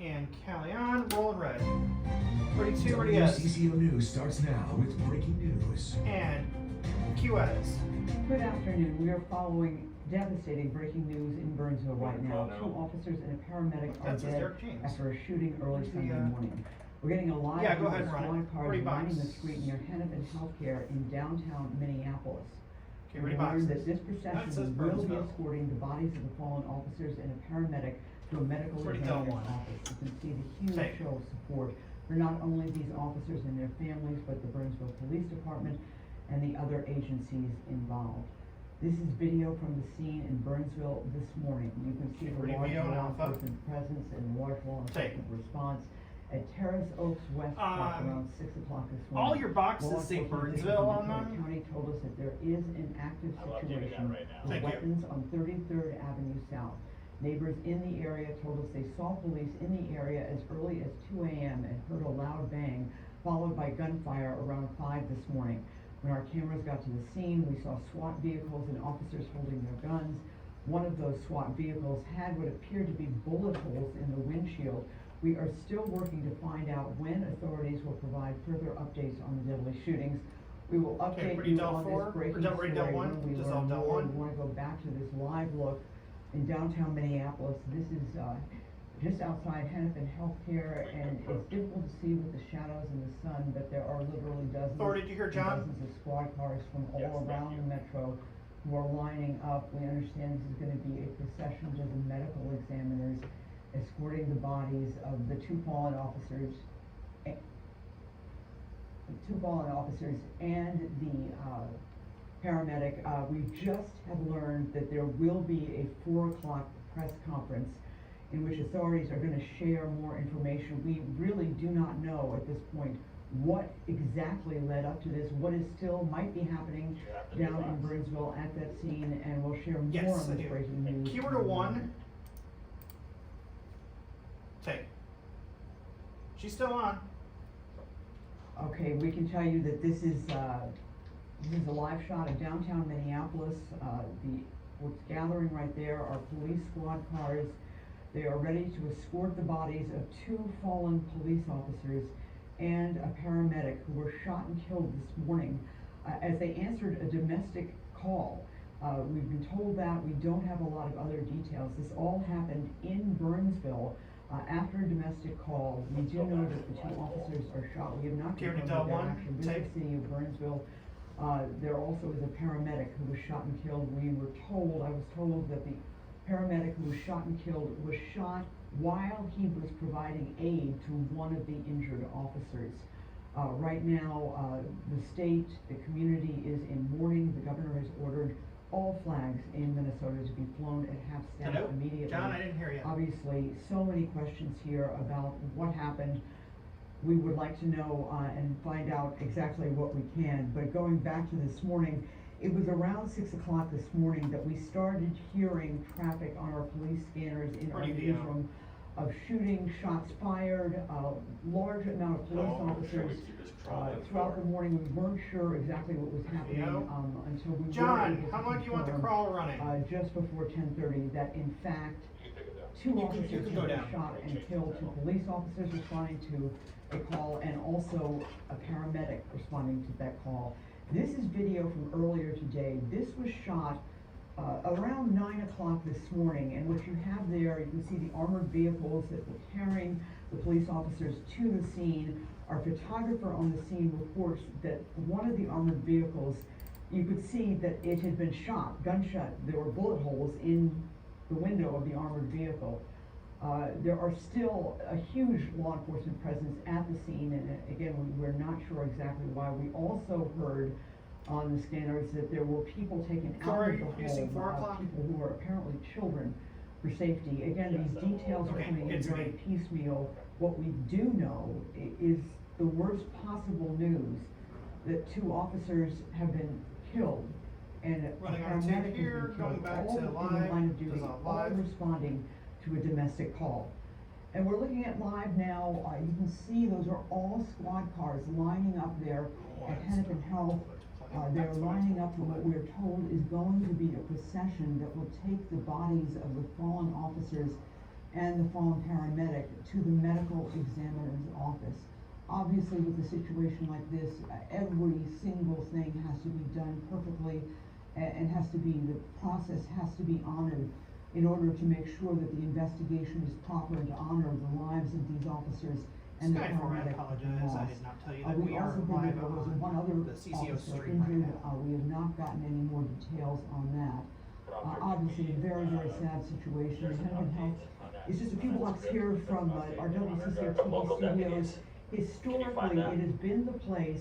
And Callion, rolling red. 32, ready S. CCO News starts now with breaking news. And QS. Good afternoon. We are following devastating breaking news in Burnsville right now. 2 officers and a paramedic are dead after a shooting early Sunday morning. We're getting a live go ahead and squad run it. cars lining the street near Hennepin Healthcare in downtown Minneapolis. Okay, We ready learned boxes. that this procession will be escorting the bodies of the fallen officers and a paramedic to a medical examiner's office. You can see the huge show of support for not only these officers and their families, but the Burnsville Police Department and the other agencies involved. This is video from the scene in Burnsville this morning. You can see the large law enforcement presence and large law enforcement response at Terrace Oaks West Park around 6 o'clock this morning. All your boxes say Burnsville on them? The county told us that there is an active situation with weapons on 33rd Avenue South. Neighbors in the area told us they saw police in the area as early as 2 a.m. and heard a loud bang, followed by gunfire around 5 this morning. When our cameras got to the scene, we saw SWAT vehicles and officers holding their guns. One of those SWAT vehicles had what appeared to be bullet holes in the windshield. We are still working to find out when authorities will provide further updates on the deadly shootings. We will update you on this breaking story when we learn more. We want to go back to this live look in downtown Minneapolis. This is just outside Hennepin Healthcare, and it's difficult to see with the shadows and the sun, but there are literally dozens of squad cars from all around the metro who are lining up. We understand this is going to be a procession to the medical examiners, escorting the bodies of the 2 fallen officers, and the paramedic. We just have learned that there will be a 4 o'clock press conference in which authorities are going to share more information. We really do not know at this point what exactly led up to this, what is still might be happening down in Burnsville at that scene, and we'll share more on this breaking news. Keyword 1. Take. She's still on. Okay, we can tell you that this is a live shot of downtown Minneapolis. What's gathering right there are police squad cars. They are ready to escort the bodies of 2 fallen police officers and a paramedic who were shot and killed this morning as they answered a domestic call. We've been told that. We don't have a lot of other details. This all happened in Burnsville after a domestic call. We do know that the 2 officers are shot. We have not confirmed that they're actually with the city of Burnsville. There also is a paramedic who was shot and killed. I was told that the paramedic who was shot and killed was shot while he was providing aid to one of the injured officers. Right now, the state, the community is in mourning. The governor has ordered all flags in Minnesota to be flown at half staff immediately. John, I didn't hear you. Obviously, so many questions here about what happened. We would like to know and find out exactly what we can. But going back to this morning, it was around 6 o'clock this morning that we started hearing traffic on our police scanners in our newsroom of shooting, shots fired, a large amount of police officers. Throughout the morning, we weren't sure exactly what was happening until we John, how long do you want the crawl running? Just before 10:30, that in fact 2 officers were shot and killed, 2 police officers responding to a call, and also a paramedic responding to that call. This is video from earlier today. This was shot around 9 o'clock this morning, and what you have there, you can see the armored vehicles that were carrying the police officers to the scene. Our photographer on the scene reports that one of the armored vehicles, you could see that it had been shot, gunshot. There were bullet holes in the window of the armored vehicle. There are still a huge law enforcement presence at the scene, and again, we're not sure exactly why. We also heard on the scanners that there were people taken out of the home, people who are apparently children, for safety. Again, these details are coming in very piecemeal. What we do know is the worst possible news, that 2 officers have been killed and a paramedic has been killed, all in the line of duty, all responding to a domestic call. And we're looking at live now. You can see those are all squad cars lining up there at Hennepin Health. They're lining up for what we're told is going to be a procession that will take the bodies of the fallen officers and the fallen paramedic to the medical examiner's office. Obviously, with a situation like this, every single thing has to be done perfectly and the process has to be honored in order to make sure that the investigation is proper and to honor the lives of these officers and the Skyform, I paramedic apologize. I did not tell you that we we are also believe live there was on one other the CCO officer stream right injured. now. We have not gotten any more details on that. Obviously, a very, very sad situation. Hennepin Health is just a few blocks here from our WCCO TV studios. Historically, it has been the place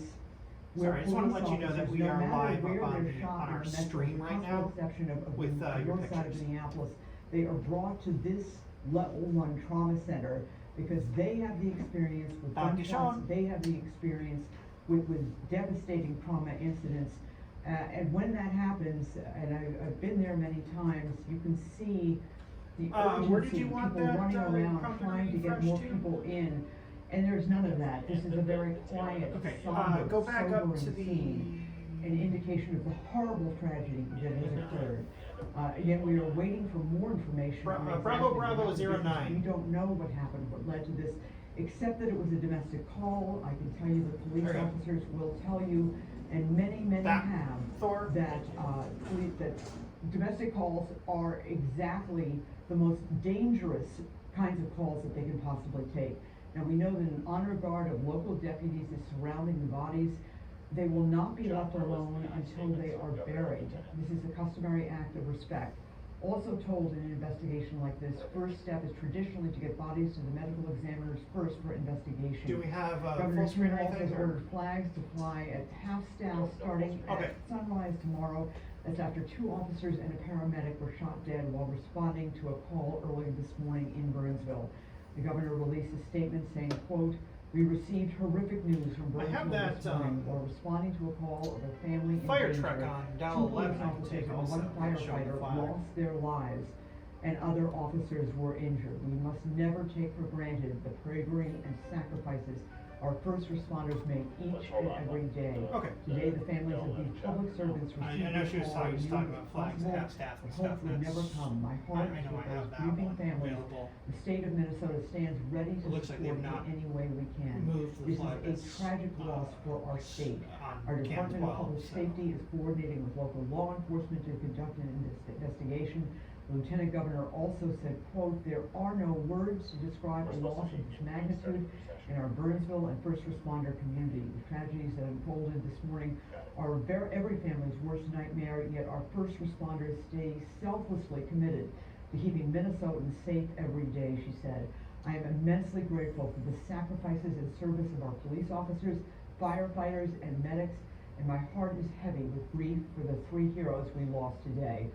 where Sorry, I just want to police let you know that officers, we no are matter live where up they're shot on our in the metro, stream with right possible now exception of with the your north side of pictures. Minneapolis, they are brought to this level 1 trauma center because they have the experience with gunshots, they have the experience with devastating trauma incidents. And when that happens, and I've been there many times, you can see the where did urgency, you want people that, running around prompter trying to get refresh more to? people in, and there's none of that. This is a very quiet, Okay, somber, go back up sobering to the. scene, an indication of the horrible tragedy that has occurred. Again, we are waiting for more information. on exactly Bravo what Bravo happened, because 09. We don't know what happened, what led to this, except that it was a domestic call. I can tell you the police Okay. officers will tell you, and many That, have, Thor. that domestic calls are exactly the most dangerous kinds of calls that they can possibly take. Now, we know that an honor guard of local deputies is surrounding the bodies. They will not be left alone until they are buried. This is a customary act of respect. Also told in an investigation like this, first step is traditionally to get bodies to the medical examiners first for investigation. Do we have Governor full screen or Kim also anything? has ordered flags to fly at half staff starting Okay. at sunrise tomorrow. That's after 2 officers and a paramedic were shot dead while responding to a call earlier this morning in Burnsville. The governor released a statement saying, quote, "We received horrific news from I have Burnsville this that, morning while responding to a call of a family in fire danger. truck on Dow 2 police 11 I can officers take and also, 1 to show the firefighter flag. lost their lives, and other officers were injured. We must never take for granted the bravery and sacrifices our first responders make each and every day. Okay. Today, the families of these public servants I received know she was a call talking new about flags, possible, half staff and stuff. hope would never That's- come. My heart I is know with I have those that grieving one families. available. The state of Minnesota stands ready to It looks like support they've not in any way we can. moved the This flag is that's, a tragic loss for our state. on Our Cam Department of 12, Public so. Safety is coordinating with local law enforcement to conduct an investigation. The Lieutenant Governor also said, quote, "There are no words to describe a loss of this magnitude in our Burnsville and first responder community. The tragedies that unfolded this morning are every family's worst nightmare, yet our first responders stay selflessly committed to keeping Minnesotans safe every day," she said. "I am immensely grateful for the sacrifices and service of our police officers, firefighters, and medics, and my heart is heavy with grief for the 3 heroes we lost today."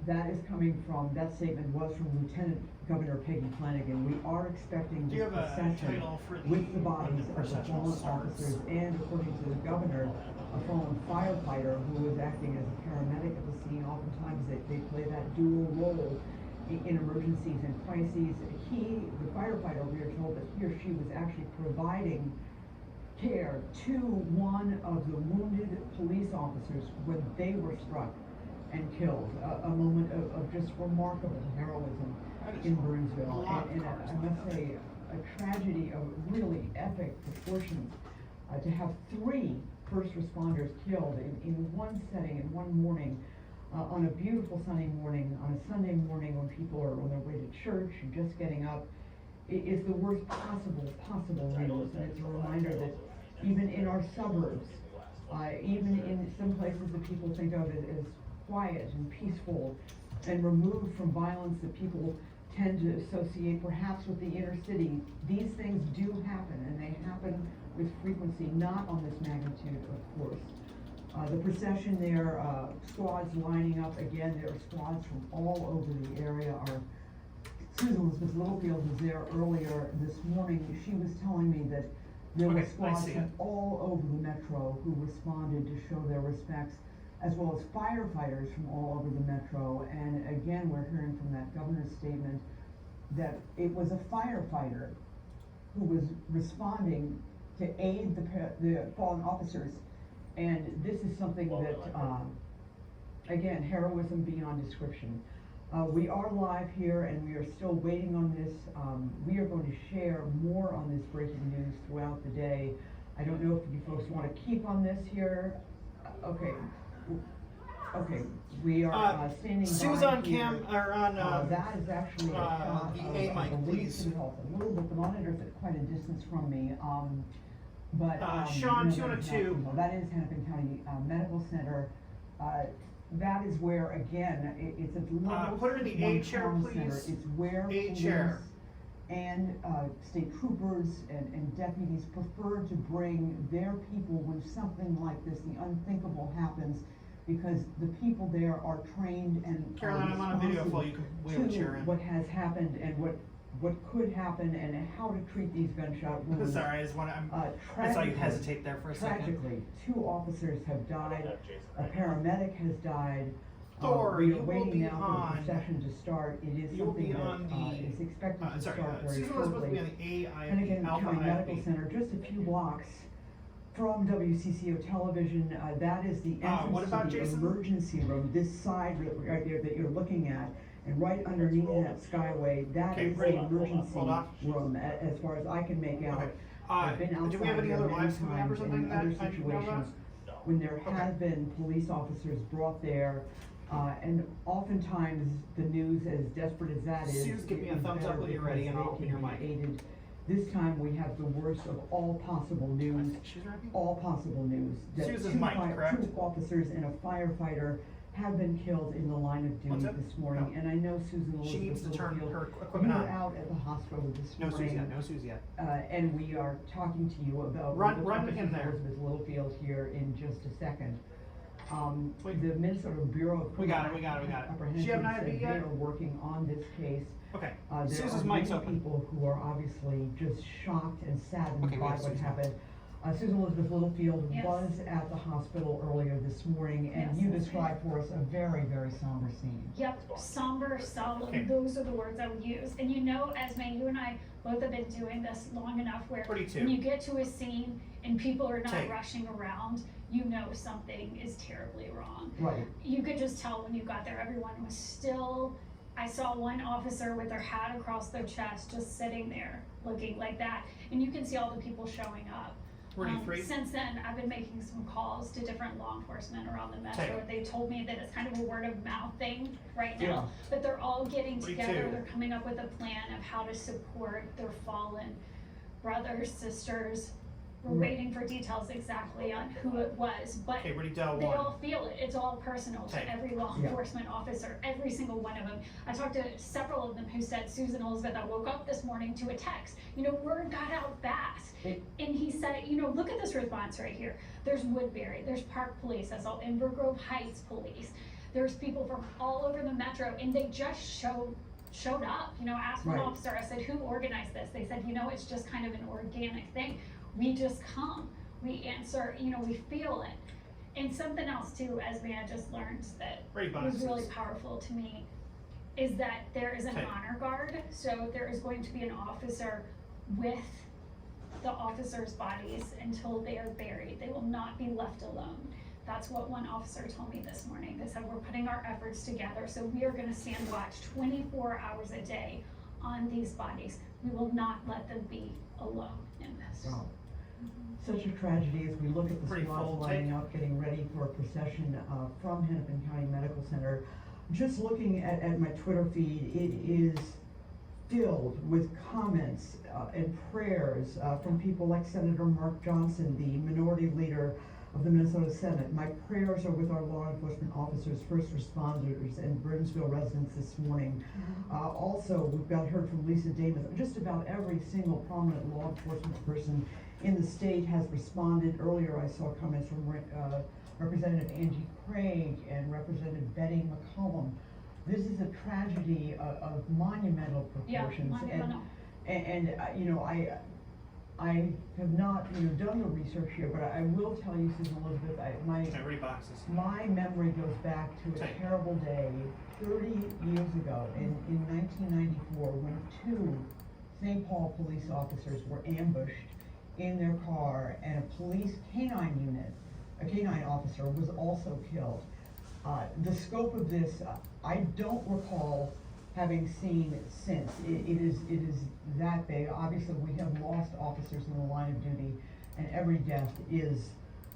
That is coming from, that statement was from Lieutenant Governor Peggy Flanagan. We are expecting Do you this have a procession title for the- with the bodies when the of the processional fallen starts? officers and, according to the governor, a fallen firefighter who was acting as a paramedic at the scene. Oftentimes they play that dual role in emergencies and crises. The firefighter, we are told that he or she was actually providing care to one of the wounded police officers when they were struck and killed. A moment of just remarkable heroism in Burnsville. And I must say, a tragedy of really epic proportions. To have 3 first responders killed in one setting, in one morning, on a beautiful sunny morning, on a Sunday morning when people are on their way to church and just getting up, is the worst possible news. And it's a reminder that even in our suburbs, even in some places that people think of as quiet and peaceful and removed from violence that people tend to associate perhaps with the inner city, these things do happen, and they happen with frequency, not on this magnitude, of course. The procession there, squads lining up. Again, there are squads from all over the area. Our Susan Elizabeth Littlefield was there earlier this morning. She was telling me that there were Okay, I squads see from it. all over the metro who responded to show their respects, as well as firefighters from all over the metro. And again, we're hearing from that governor's statement that it was a firefighter who was responding to aid the fallen officers. And this is something that, again, heroism beyond description. We are live here and we are still waiting on this. We are going to share more on this breaking news throughout the day. I don't know if you folks want to keep on this here. Okay. Okay, we are standing Sue's by on here. cam, or on, That is actually a shot the of, A I mic, believe, please. City Hall. It's a little bit, the monitor's at quite a distance from me, but. Sean, no, 202. no, that is Hennepin County Medical Center. That is where, again, it's a level put her in the A 1 chair, trauma center. please. It's where A police chair. and state troopers and deputies prefer to bring their people when something like this, the unthinkable, happens, because the people there are trained and Caroline, I'm on a video call. You can wheel a chair to in. what has happened and what could happen and how to treat these gunshot wounds. Sorry, I just want to. I saw you Tragically- hesitate there for a second. Tragically, 2 officers have died. A paramedic has died. Thor, We you are will waiting be now for on- the procession to start. It is you will be something on that the- is expected to Sorry, start very Susan was supposed to be shortly. on the A, Hennepin Alpha County Medical IFB. Center, just a few blocks from WCCO television. That is the what entrance about to the Jason? emergency room, this side right there that you're looking at. And right underneath that skyway, that Okay, is ready. the emergency Hold on. room, as far as I can make out. Okay. I've been Do we outside have any there other many lives coming up or times something in that other I should know about? situations when there Okay. have been police officers brought there. And oftentimes, the news, as desperate as that is, Suze, give me a is thumbs up better when you're because ready, and they I'll open can your be mic. aided. This time, we have the worst of all possible news. She's ready? All possible news. That Susan's two mic, correct? 2 officers and a firefighter have been killed in the line of What's duty that? this morning. No. And I know Susan She needs to turn Littlefield, her you equipment were on. out at the hospital this No morning. Suze yet. No Suze yet. And we are talking to you about. Run we'll talk to in there. Elizabeth Littlefield here in just a second. Wait. The Minnesota Bureau of We got it, Criminal we got it. Apprehension Does she have an said IFB they yet? are working on this case. Okay. There Susan's are mic's many open. people who are obviously just shocked and saddened Okay, we by have what Susan. happened. Susan Elizabeth Littlefield Yes. was at the hospital earlier this morning, and Yes, you that's described for us a very, very somber scene. Yep, somber, solemn, Okay. those are the words I would use. And you know, Esme, you and I both have been doing this long enough where 42. when you get to a scene and people are not Take. rushing around, you know something is terribly wrong. Right. You could just tell when you got there, everyone was still, I saw one officer with their hat across their chest, just sitting there, looking like that. And you can see all the people showing up. 43. Since then, I've been making some calls to different law enforcement around the metro. Okay. They told me that it's kind of a word of mouth thing right Yeah. now, but they're all getting 42. together. They're coming up with a plan of how to support their fallen brothers, sisters. We're Right. waiting for details exactly on who it was, but Okay, ready, Del they 1. all feel it. It's all personal Okay. to every law Yeah. enforcement officer, every single one of them. I talked to several of them who said, Susan Elizabeth, I woke up this morning to a text. Word got out fast. It- And he said, look at this response right here. There's Woodbury, there's Park Police, that's all Inver Grove Heights Police. There's people from all over the metro, and they just showed up. Asked one Right. officer, I said, who organized this? They said, it's just kind of an organic thing. We just come, we answer, we feel it. And something else too, as we had just learned that Ready, was really bonuses. powerful to me, is that there is an Okay. honor guard. So there is going to be an officer with the officers' bodies until they are buried. They will not be left alone. That's what one officer told me this morning. They said, we're putting our efforts together, so we are gonna stand watch 24 hours a day on these bodies. We will not let them be alone in this. Wow. Such a tragedy as we look at the Pretty squads full lining take. up, getting ready for a procession from Hennepin County Medical Center. Just looking at my Twitter feed, it is filled with comments and prayers from people like Senator Mark Johnson, the minority leader of the Minnesota Senate. My prayers are with our law enforcement officers, first responders, and Burnsville residents this morning. Also, we've heard from Lisa Davis. Just about every single prominent law enforcement person in the state has responded. Earlier, I saw comments from Representative Angie Craig and Representative Betty McCollum. This is a tragedy of monumental Yeah, proportions. monumental. And I have not, done the research here, but I will tell you, Susan Elizabeth, Okay, ready, boxes. my memory goes back to a Okay. terrible day 30 years ago in 1994 when 2 St. Paul police officers were ambushed in their car, and a police canine unit, a canine officer, was also killed. The scope of this, I don't recall having seen since. It is that big. Obviously, we have lost officers in the line of duty, and every death is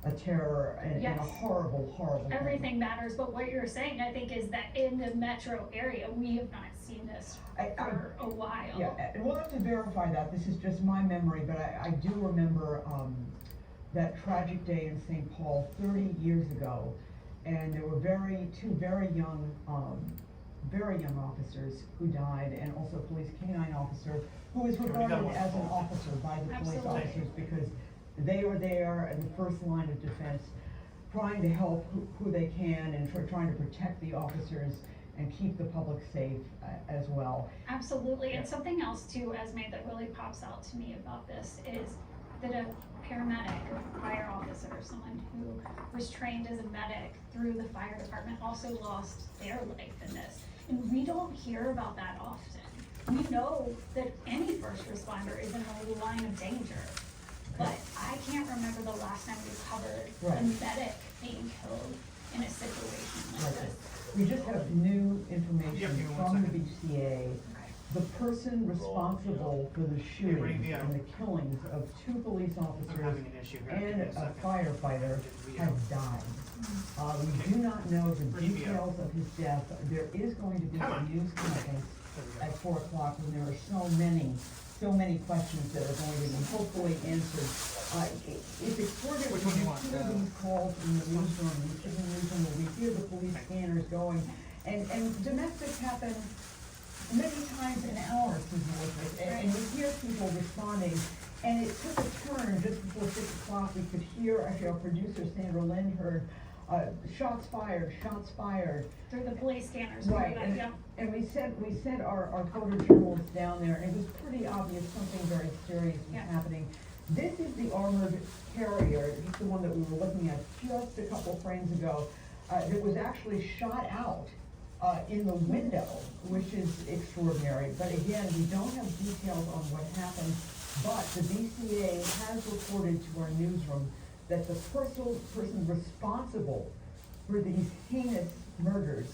a terror and a Yes. horrible thing. Everything matters, but what you're saying, I think, is that in the metro area, we have not seen this for a while. Yeah, and we'll have to verify that. This is just my memory, but I do remember that tragic day in St. Paul 30 years ago, and there were two very young officers who died, and also a police canine officer who was regarded as an officer by the police Absolutely. officers because they are there in the first line of defense, trying to help who they can and trying to protect the officers and keep the public safe as well. Absolutely, and something else too, Esme, that really pops out to me about this is that a paramedic or fire officer, someone who was trained as a medic through the fire department, also lost their life in this. And we don't hear about that often. We know that any first responder is in a line of danger, but I can't remember the last time we covered a Right. medic being killed in a situation like Right. this. We just have new information Yeah, give me one from the second. BCA. The person responsible for the shootings yeah. and the killings of 2 police I'm officers having an issue here. Give and me a a second. firefighter Video. has died. We do not know the Video. details of his death. There is going to be Come a on. news conference There we go. at 4 o'clock, and there are so many questions that are going to be hopefully answered. It's extraordinary Which one do you when want? you hear these calls in the newsroom, we hear the police scanners going, and domestics happen many times an hour, Susan Elizabeth, and we hear people responding, and it took a turn just before 6 o'clock. We could hear, actually our producer Sandra Lynn heard, shots fired. Through the police scanners. Right, through that, yeah. and we sent our photojournalists down there, and it was pretty obvious something very serious was Yeah. happening. This is the armored carrier, it's the one that we were looking at just a couple frames ago, that was actually shot out in the window, which is extraordinary. But again, we don't have details on what happened, but the BCA has reported to our newsroom that the person responsible for these heinous murders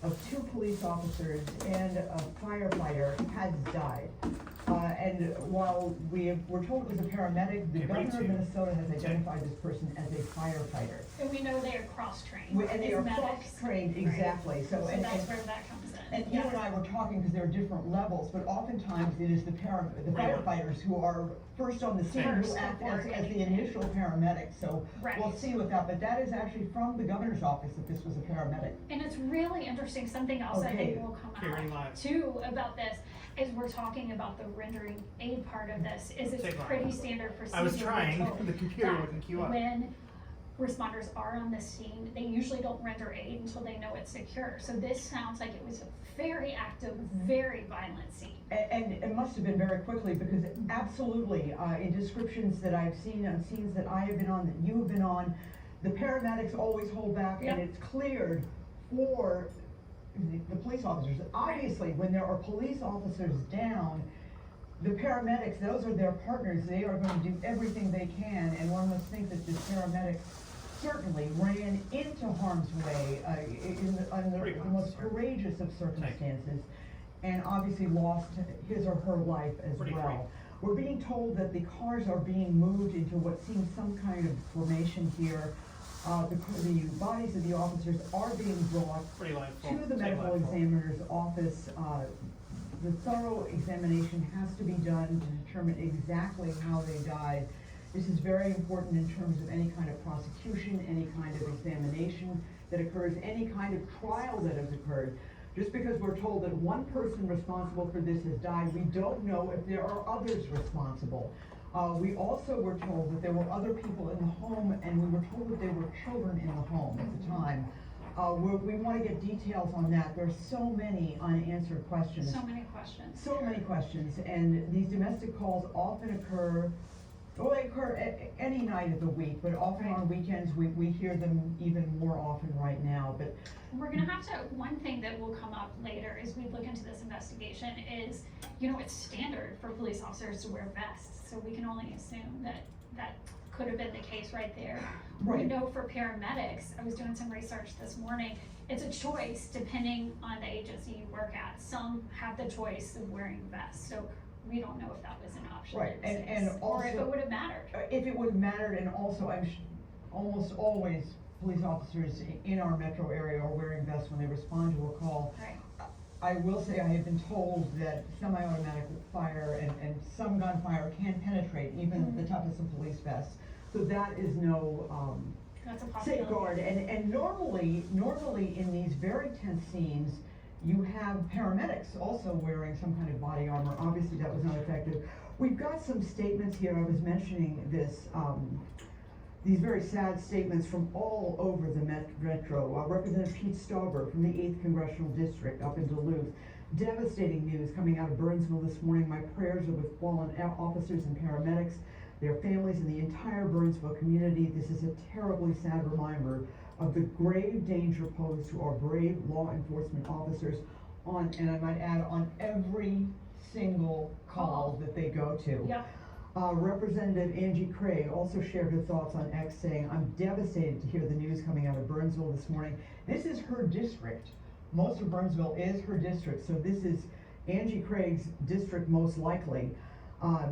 of 2 police officers and a firefighter has died. And while we're told it was a paramedic, the Okay, governor of bring Minnesota has identified this person as a firefighter. And we know they are cross-trained. And they as are medics. cross-trained, Right. exactly, so, So and that's where that comes in. and you and I were talking, because there are different levels, but oftentimes it is the firefighters who are first on the scene, who First act before as the anything. initial paramedics, so Right. we'll see with that, but that is actually from the governor's office that this was a paramedic. And it's really interesting, something else I Okay. think will come Hearing out live. too about this, is we're talking about the rendering aid part of this, is it's Take one. pretty standard procedure. I was trying, we're told the computer that wouldn't queue up. When responders are on the scene, they usually don't render aid until they know it's secure. So this sounds like it was a very active, very violent scene. And it must have been very quickly, because absolutely, in descriptions that I've seen, on scenes that I have been on, that you have been on, the paramedics always hold back, and Yep. it's cleared for the police officers. Obviously, when there are police officers down, the paramedics, those are their partners, they are going to do everything they can, and one must think that this paramedic certainly ran into harm's way, under Pretty the most close. courageous of circumstances, and obviously lost his or her life as Pretty well. free. We're being told that the cars are being moved into what seems some kind of formation here. The bodies of the officers are being brought Pretty live. to the medical examiner's office. The thorough examination has to be done to determine exactly how they died. This is very important in terms of any kind of prosecution, any kind of examination that occurs, any kind of trial that has occurred. Just because we're told that one person responsible for this has died, we don't know if there are others responsible. We also were told that there were other people in the home, and we were told that there were children in the home at the time. We want to get details on that. There's so many unanswered questions. So many questions. So many questions, and these domestic calls often occur Well, they occur any night of the week, but often Right. on weekends, we hear them even more often right now, but. We're gonna have to, one thing that will come up later as we look into this investigation is, it's standard for police officers to wear vests, so we can only assume that that could have been the case right there. We Right. know for paramedics, I was doing some research this morning, it's a choice depending on the agency you work at. Some have the choice of wearing vests, so we don't know if that was an option. Right, in this and case, or if also- it would have mattered. If it would have mattered, and also almost always police officers in our metro area are wearing vests when they respond to a call. Right. I will say I have been told that semi-automatic fire and some gunfire can penetrate even the toughest of police vests. So that is no, That's a possibility. safeguard, and normally in these very tense scenes, you have paramedics also wearing some kind of body armor. Obviously, that was not effective. We've got some statements here. I was mentioning this, these very sad statements from all over the metro. Representative Pete Stauber from the 8th Congressional District up in Duluth. Devastating news coming out of Burnsville this morning. My prayers are with fallen officers and paramedics, their families, and the entire Burnsville community. This is a terribly sad reminder of the grave danger posed to our brave law enforcement officers and I might add, on every single call that they go to. Yeah. Representative Angie Craig also shared her thoughts on X, saying, "I'm devastated to hear the news coming out of Burnsville this morning." This is her district. Most of Burnsville is her district, so this is Angie Craig's district most likely.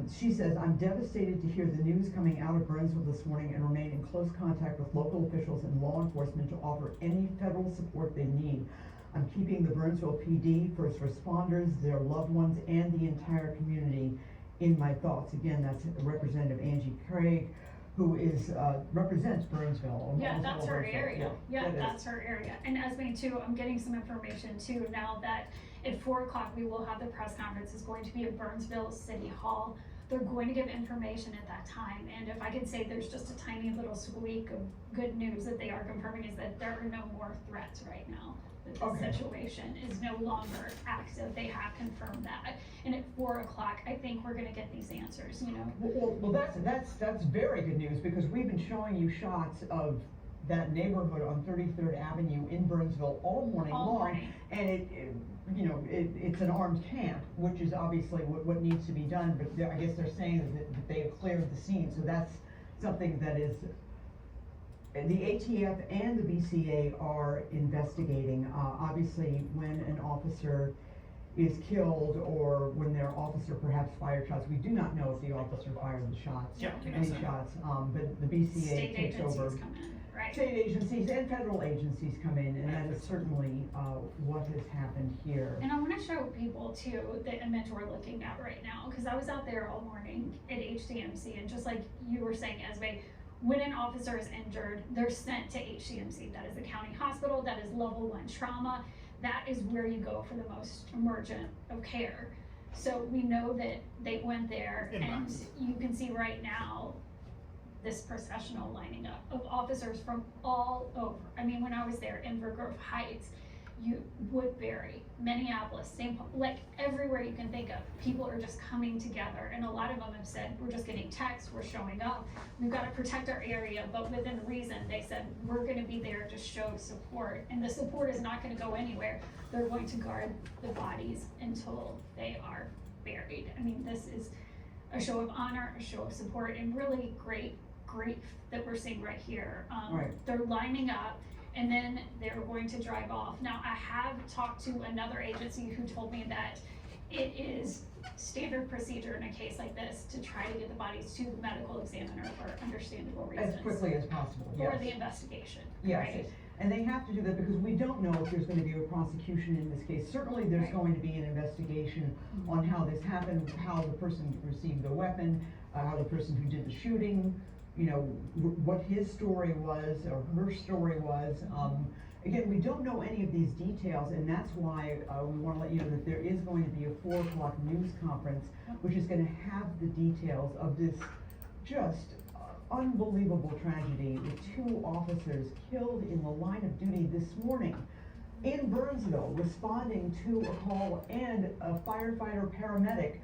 She says, "I'm devastated to hear the news coming out of Burnsville this morning and remain in close contact with local officials and law enforcement to offer any federal support they need. I'm keeping the Burnsville PD, first responders, their loved ones, and the entire community in my thoughts." Again, that's Representative Angie Craig, who represents Burnsville. Yeah, almost that's all her Burnsville. area. Yeah, that is. that's her area. And Esme too, I'm getting some information too, now that at 4 o'clock we will have the press conference. It's going to be at Burnsville City Hall. They're going to give information at that time, and if I could say there's just a tiny little squeak of good news that they are confirming is that there are no more threats right now. That the Okay. situation is no longer active. They have confirmed that. And at 4 o'clock, I think we're gonna get these answers, Well, that's very good news, because we've been showing you shots of that neighborhood on 33rd Avenue in Burnsville all morning All long. morning. And it's an armed camp, which is obviously what needs to be done, but I guess they're saying that they have cleared the scene, so that's something that is, the ATF and the BCA are investigating. Obviously, when an officer is killed or when their officer perhaps fired shots, we do not know if the officer fired the shots, Yeah, we any don't know. shots, but the BCA State takes over. agencies come in, right? State agencies and federal agencies come in, and that is certainly, what has happened here. And I wanna show people too, the image we're looking at right now, cause I was out there all morning at HCMC, and just like you were saying, Esme, when an officer is injured, they're sent to HCMC. That is the county hospital, that is level 1 trauma. That is where you go for the most emergent of care. So we know that they went there, and Environment. you can see right now, this processional lining up of officers from all over. I mean, when I was there, in Grove Heights, Woodbury, Minneapolis, St. Paul, like everywhere you can think of, people are just coming together, and a lot of them have said, we're just getting texts, we're showing up, we've gotta protect our area, but within reason, they said, we're gonna be there to show support, and the support is not gonna go anywhere. They're going to guard the bodies until they are buried. I mean, this is a show of honor, a show of support, and really great grief that we're seeing right here. Right. They're lining up, and then they're going to drive off. Now, I have talked to another agency who told me that it is standard procedure in a case like this to try to get the bodies to the medical examiner for understandable reasons. As quickly as possible, yes. For the investigation, Yes, right? and they have to do that because we don't know if there's gonna be a prosecution in this case. Certainly, there's Right. going to be an investigation on how this happened, how the person received the weapon, how the person who did the shooting, what his story was or her story was. Again, we don't know any of these details, and that's why we wanna let you know that there is going to be a 4 o'clock news conference, which is gonna have the details of this just unbelievable tragedy with 2 officers killed in the line of duty this morning in Burnsville, responding to a call, and a firefighter paramedic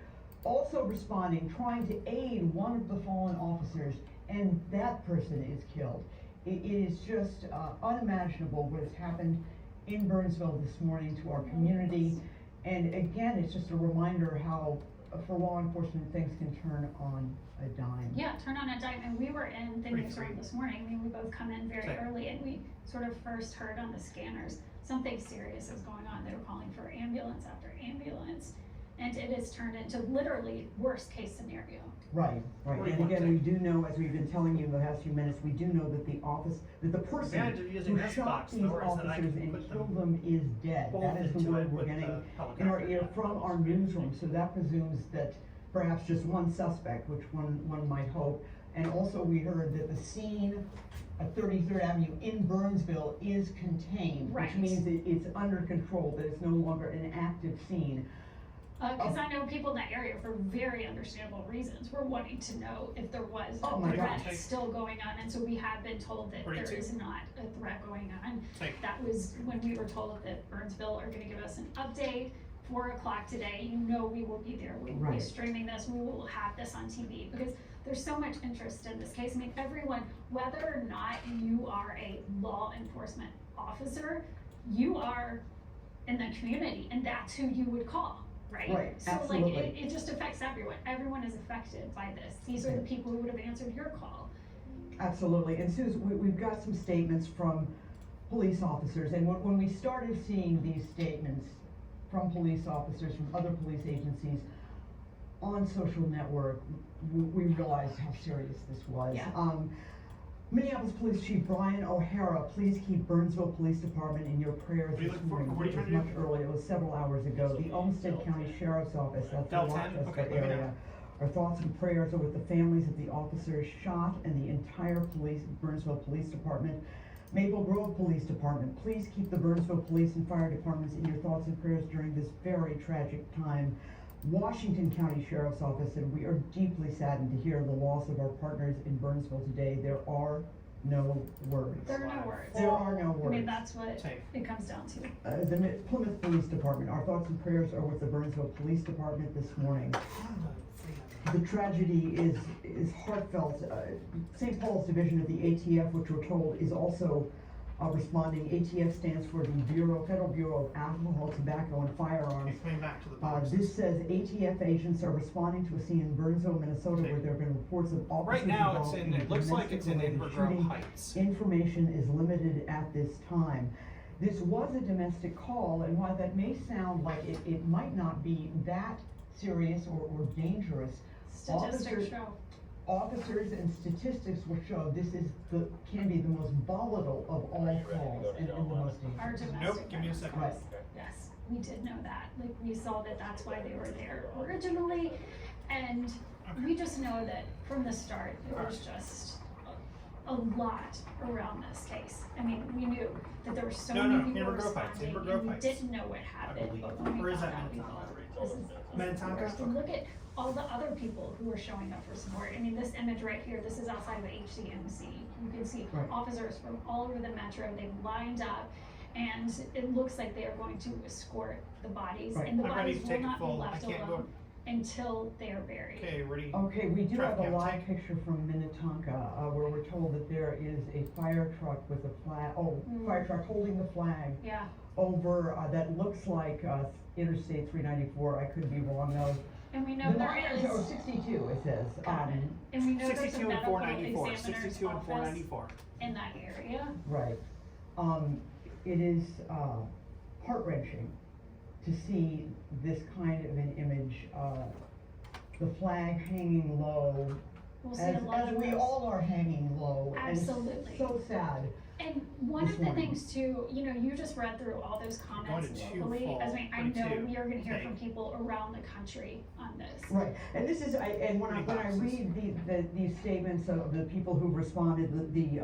also responding, trying to aid one of the fallen officers, and that person is killed. It is just unimaginable what has happened in Burnsville this morning to our community. And again, it's just a reminder how, for law enforcement, things can turn on a dime. Yeah, turn on a dime, and we were in the Pretty newsroom free. this morning, I mean, we both come in very Same. early, and we sort of first heard on the scanners, something serious is going on, they were calling for ambulance after ambulance, and it has turned into literally worst case scenario. Right, What do right, you and want again, to- we do know, as we've been telling you in the past few minutes, we do know that the person advantage of using who this shot box, these though, is that I officers can and put killed them them is dead. both That is the into word it we're with getting the in our helicopter. ear from our newsroom, so that presumes that perhaps just one suspect, which one might hope. And also we heard that the scene at 33rd Avenue in Burnsville is contained, which Right. means it's under control, that it's no longer an active scene. Cause I know people in that area, for very understandable reasons, were wanting to know if there was Oh a my threat gosh. still going on, and so we have been told that there 42. is not a threat going on. Take. That was when we were told that Burnsville are gonna give us an update, 4 o'clock today, you know we will be there, we will be Right. streaming this, we will have this on TV, because there's so much interest in this case. I mean, everyone, whether or not you are a law enforcement officer, you are in the community, and that's who you would call, right? Right, So like, absolutely. it just affects everyone is affected by this, these are the people who would have answered your call. Absolutely, and Susan, we've got some statements from police officers, and when we started seeing these statements from police officers, from other police agencies on social network, we realized how serious this was. Yeah. Minneapolis Police Chief Brian O'Hara, please keep Burnsville Police Department in your prayers What are you this looking for? morning. What are you It was trying to much do? earlier, it was several hours ago. The Olmsted County Sheriff's Office, that's the Del 10? Rochester Okay, let me area. know. Our thoughts and prayers are with the families of the officers shot and the entire Burnsville Police Department. Maple Grove Police Department, please keep the Burnsville Police and Fire Departments in your thoughts and prayers during this very tragic time. Washington County Sheriff's Office, and we are deeply saddened to hear the loss of our partners in Burnsville today. There are no words. There are no words. There are no I words. mean, that's what Take. it comes down to. The Plymouth Police Department, our thoughts and prayers are with the Burnsville Police Department this morning. The tragedy is heartfelt. St. Paul's division of the ATF, which we're told is also responding. ATF stands for the Federal Bureau of Alcohol, Tobacco, and Firearms. Okay, coming back to the box. This says ATF agents are responding to a scene in Burnsville, Minnesota, where there have been reports of officers Right now, it's involved in, it looks like it's in domestic-related Inver Grove shooting. Heights. Information is limited at this time. This was a domestic call, and while that may sound like it might not be that serious or dangerous, Statistics show. officers and statistics will show this is can be the most volatile of all calls and the most Our dangerous. domestic Nope, give me a second. Right. Yes, we did know that, like, we saw that that's why they were there originally, and we just know that from the start, there was just a lot around this case. I mean, we knew that there were so No, many no, people Inver Grove Heights, responding, Inver Grove and we Heights. didn't know what happened, but when Where we is found that, out, we Minnetonka? thought, this is the Minnetonka? worst. And look at all the other people who are showing up for support. I mean, this image right here, this is outside of HCMC. You can see Right. officers from all over the metro, they've lined up, and it looks like they are going to escort the bodies, Right. and the I'm ready bodies to will take it not be full. I left can't alone go. until they are buried. Okay, ready? Okay, we do have Traffic a live uptake. picture from Minnetonka, where we're told that there is a fire truck with a flag, fire truck holding the flag Yeah, over, that looks like, Interstate 394, I could be wrong though. and we know The there line- or is, 62, it says. got it. And we know there's a 62 and medical 494, examiner's 62 and office 494. in that area. Right. It is heart-wrenching to see this kind of an image, the flag hanging low, We'll see as a lot of we those. all are hanging low. and Absolutely. so sad. And one this of the morning. things too, you know, you just read through all those comments Going to two locally. fall, I mean, I know 22. we are gonna hear Okay. from people around the country on this. Right, and this is, and when I Boxes. read these statements of the people who responded, the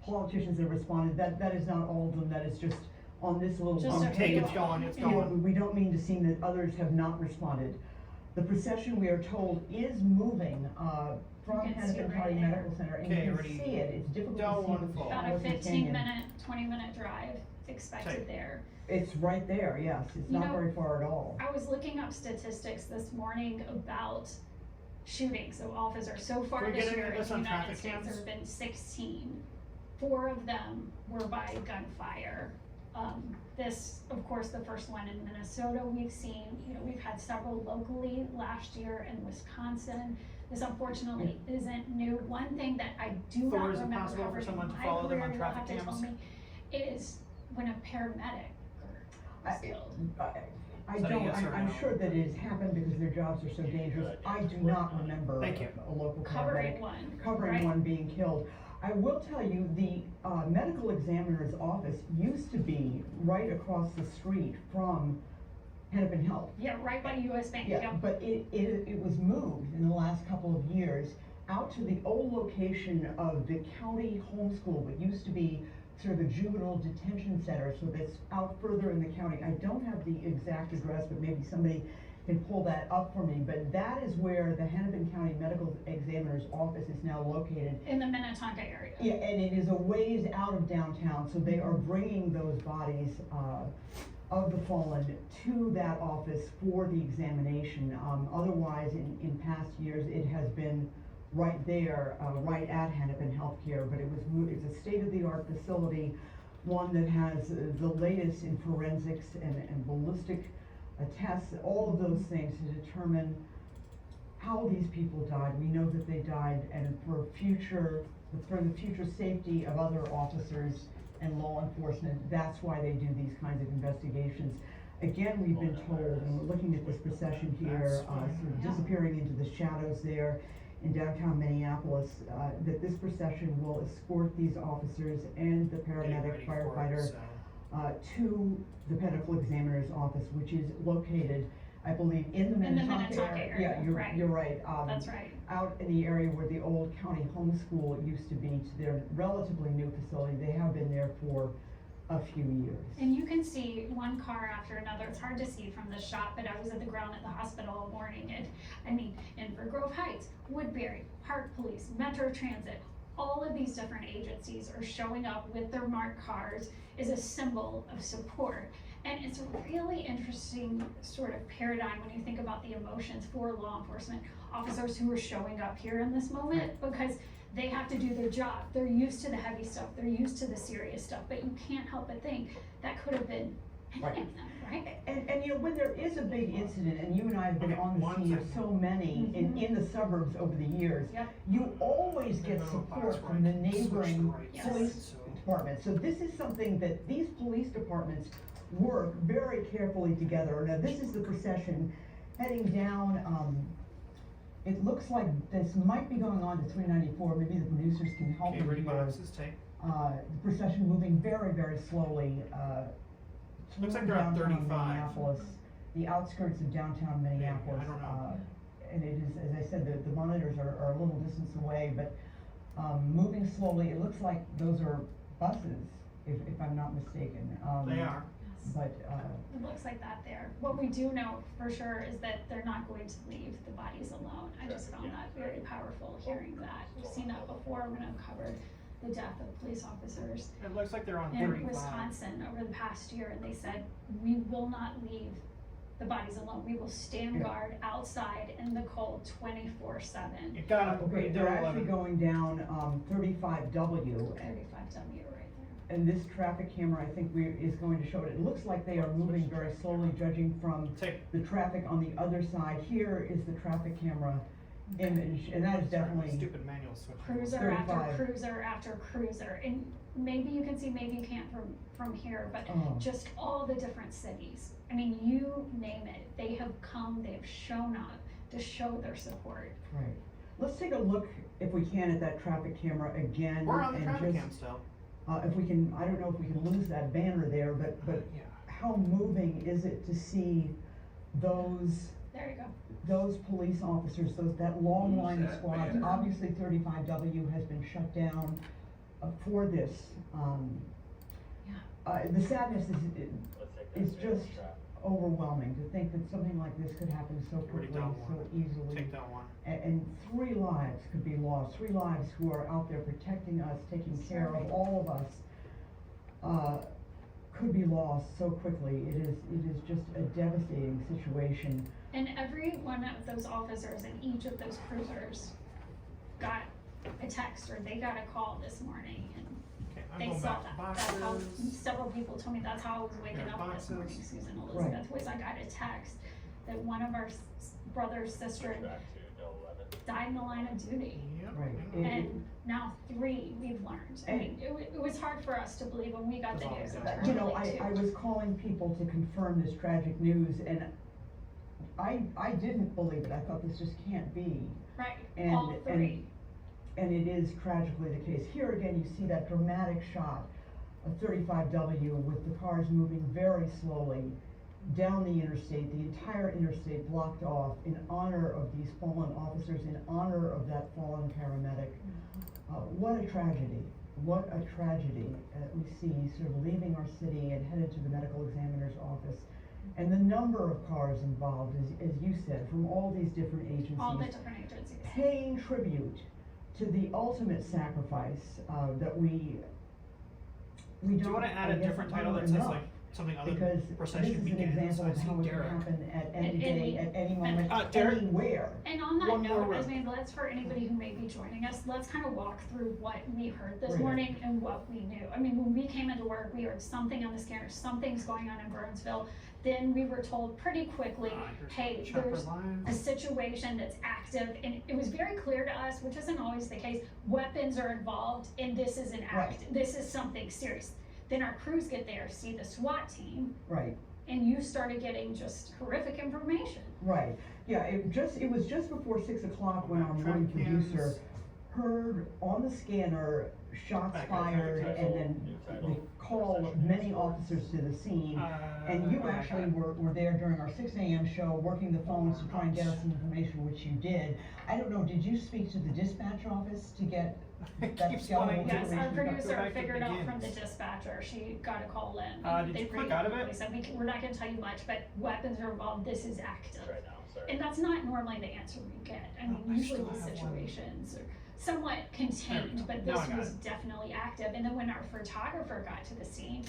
politicians that responded, that is not all of them, that is just on this little. Just a Take, few. it's going, it's Yeah. going. We don't mean to seem that others have not responded. The procession, we are told, is moving, from You can see it Hennepin right County there. Medical Center, and Okay, you can ready? see it, it's difficult Don't to see with the fall. About a shadows and 15 canyon. minute, 20-minute drive expected Take. there. It's right there, yes, it's You not know, very far at all. I was looking up statistics this morning about shootings of officers. So far Can we this get year any in of the this on United traffic States, cams? there have been 16. 4 of them were by gunfire. This, of course, the first one in Minnesota we've seen, we've had several locally last year in Wisconsin. This unfortunately isn't new. One thing that I do So not is it remember possible for covering in someone to my follow them career, on you'll have traffic to tell cams? me, is when a paramedic was killed. I Is that a don't, yes or I'm no? sure that it has happened because their jobs are so dangerous. I do not remember Thank you. a local Covering paramedic one, covering right? one being killed. I will tell you, the medical examiner's office used to be right across the street from Hennepin Health. Yeah, right by US Bank, Yeah, yeah. but it was moved in the last couple of years out to the old location of the county homeschool, what used to be sort of a juvenile detention center, so that's out further in the county. I don't have the exact address, but maybe somebody can pull that up for me, but that is where the Hennepin County Medical Examiner's office is now located. In the Minnetonka area. Yeah, and it is a ways out of downtown, so they are bringing those bodies, of the fallen to that office for the examination. Otherwise, in past years, it has been right there, right at Hennepin Healthcare, but it's a state-of-the-art facility, one that has the latest in forensics and ballistic tests, all of those things to determine how these people died. We know that they died, and for the future safety of other officers and law enforcement, that's why they do these kinds of investigations. Again, we've been told, and we're looking at this procession here, sort of disappearing into the shadows there in downtown Minneapolis, that this procession will escort these officers and the paramedic firefighter to the medical examiner's office, which is located, I believe, in the Minnetonka area. Yeah, right. you're right. That's right. Out in the area where the old county homeschool used to be, to their relatively new facility. They have been there for a few years. And you can see one car after another. It's hard to see from the shot, but I was at the ground at the hospital all morning, and in Grove Heights, Woodbury, Park Police, Metro Transit, all of these different agencies are showing up with their marked cars as a symbol of support. And it's a really interesting sort of paradigm when you think about the emotions for law enforcement officers who are showing up here in this moment, because they have to do their job. They're used to the heavy stuff, they're used to the serious stuff, but you can't help but think that could have been any of them, right? And when there is a big incident, and you and I have been on the scene of so many in the suburbs over the years, Yep. you always get support from the neighboring Yes. police departments. So this is something that these police departments work very carefully together. Now, this is the procession heading down, it looks like this might be going on to 394, maybe the producers can help me Okay, ready here. boxes, take. The procession moving very, very slowly, Looks like through they're at downtown 35. Minneapolis, the outskirts of downtown Minneapolis. I don't know. And it is, as I said, the monitors are a little distance away, but, moving slowly. It looks like those are buses, if I'm not mistaken. They are. But, It looks like that there. What we do know for sure is that they're not going to leave the bodies alone. I just found that very powerful, hearing that. We've seen that before when I've covered the death of police officers It looks like they're on in 35. Wisconsin over the past year, and they said, we will not leave the bodies alone. We will stand guard outside in the cold 24/7. You got it. okay, they're actually going down, 35W. 35W right there. And this traffic camera, I think is going to show it. It looks like they are moving very slowly, judging from Take. the traffic on the other side. Here is the traffic camera image, and that is definitely, Stupid manual switch. Cruiser 35. after cruiser after cruiser, and maybe you can see, maybe you can't from here, but Oh. just all the different cities. I mean, you name it, they have come, they have shown up to show their support. right. Let's take a look, if we can, at that traffic camera again. We're on the and traffic just, cam still. if we can, I don't know if we can lose that banner there, but Yeah. how moving is it to see those There you go. those police officers, that long line of squads? Obviously 35W has been shut down for this. The sadness is just overwhelming to think that something like this could happen so Already quickly, done so one. easily. Take that one. And 3 lives could be lost, 3 lives who are out there protecting us, taking care of all of us. could be lost so quickly. It is just a devastating situation. And every one of those officers in each of those cruisers got a text or they got a call this morning, and Okay, I'm they going saw back to that. That's how boxes. several people told me that's how I was waking There are up this morning, boxes. Susan Elizabeth, was I got a text that one of our brothers, sister died in the line of duty. Yep. Right. And now 3 we've learned. I mean, it was hard for us to believe when we got the news You know, internally I too. was calling people to confirm this tragic news, and I didn't believe it. I thought this just can't be. Right, And, all 3. and it is tragically the case. Here again, you see that dramatic shot of 35W with the cars moving very slowly down the interstate, the entire interstate blocked off in honor of these fallen officers, in honor of that fallen paramedic. What a tragedy. What a tragedy. We see sort of leaving our city and headed to the medical examiner's office. And the number of cars involved, as you said, from all these different agencies. All the different agencies. Paying tribute to the ultimate sacrifice that we don't. Do you wanna add a I guess, different title honor that says enough, like something other because than this procession is an begins? example I of see how it can Derek. happen at any At day, any at any moment, Derek? anywhere. And on that One more note, room. I mean, let's, for anybody who may be joining us, let's kind of walk through what we heard this Right. morning and what we knew. I mean, when we came into work, we heard something on the scanner, something's going on in Burnsville. Then we were told pretty quickly, Here's hey, Chopper there's Live. a situation that's active, and it was very clear to us, which isn't always the case, weapons are involved, and this is an act, Right. this is something serious. Then our crews get there, see the SWAT team, Right, and you started getting just horrific information. right. Yeah, it was just before 6 o'clock when our morning Traffic producer cams. heard on the scanner shots Back up, fired, back up. and then they called many officers to the scene. And you actually were there during our 6 AM show, working the phones to try and get us some information, which you did. I don't know, did you speak to the dispatch office to get that Keeps skeletal wanting- Yes, our information? Go producer back to figured out from the begins. dispatcher, she got a call in. Did They you click pretty out of it? quickly said, we're not gonna tell you much, but weapons are involved, this is active. And that's not normally the answer we get. I mean, Oh, I usually still these have one. situations are somewhat There we contained, go. but Now this I got was it. definitely active. And then when our photographer got to the scene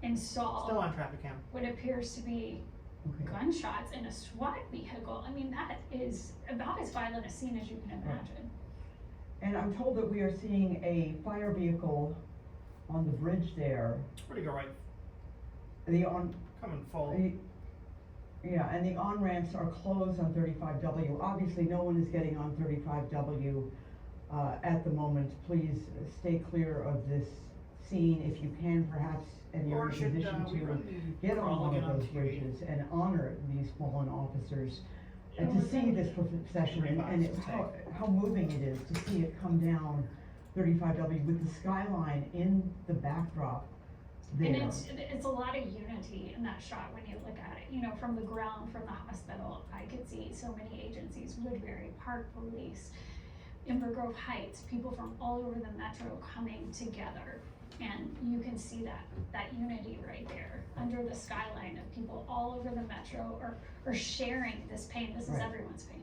and saw Still on traffic cam. what appears to be Okay. gunshots in a SWAT vehicle, I mean, that is about as violent a scene as you can imagine. And I'm told that we are seeing a fire vehicle on the bridge there. Where'd he go, right? Coming full. Yeah, and the on-ramps are closed on 35W. Obviously, no one is getting on 35W at the moment. Please stay clear of this scene if you can, perhaps, and you're Or in a should position we to run the get on crawl one again of on those TV? bridges and honor these fallen officers. And Yeah. to see this procession and how moving it is to see it come down 35W with the skyline in the backdrop there. And it's a lot of unity in that shot when you look at it. You know, from the ground, from the hospital, I could see so many agencies, Woodbury, Park Police, Inver Grove Heights, people from all over the metro coming together. And you can see that unity right there under the skyline of people all over the metro are sharing this pain. This is Right. everyone's pain.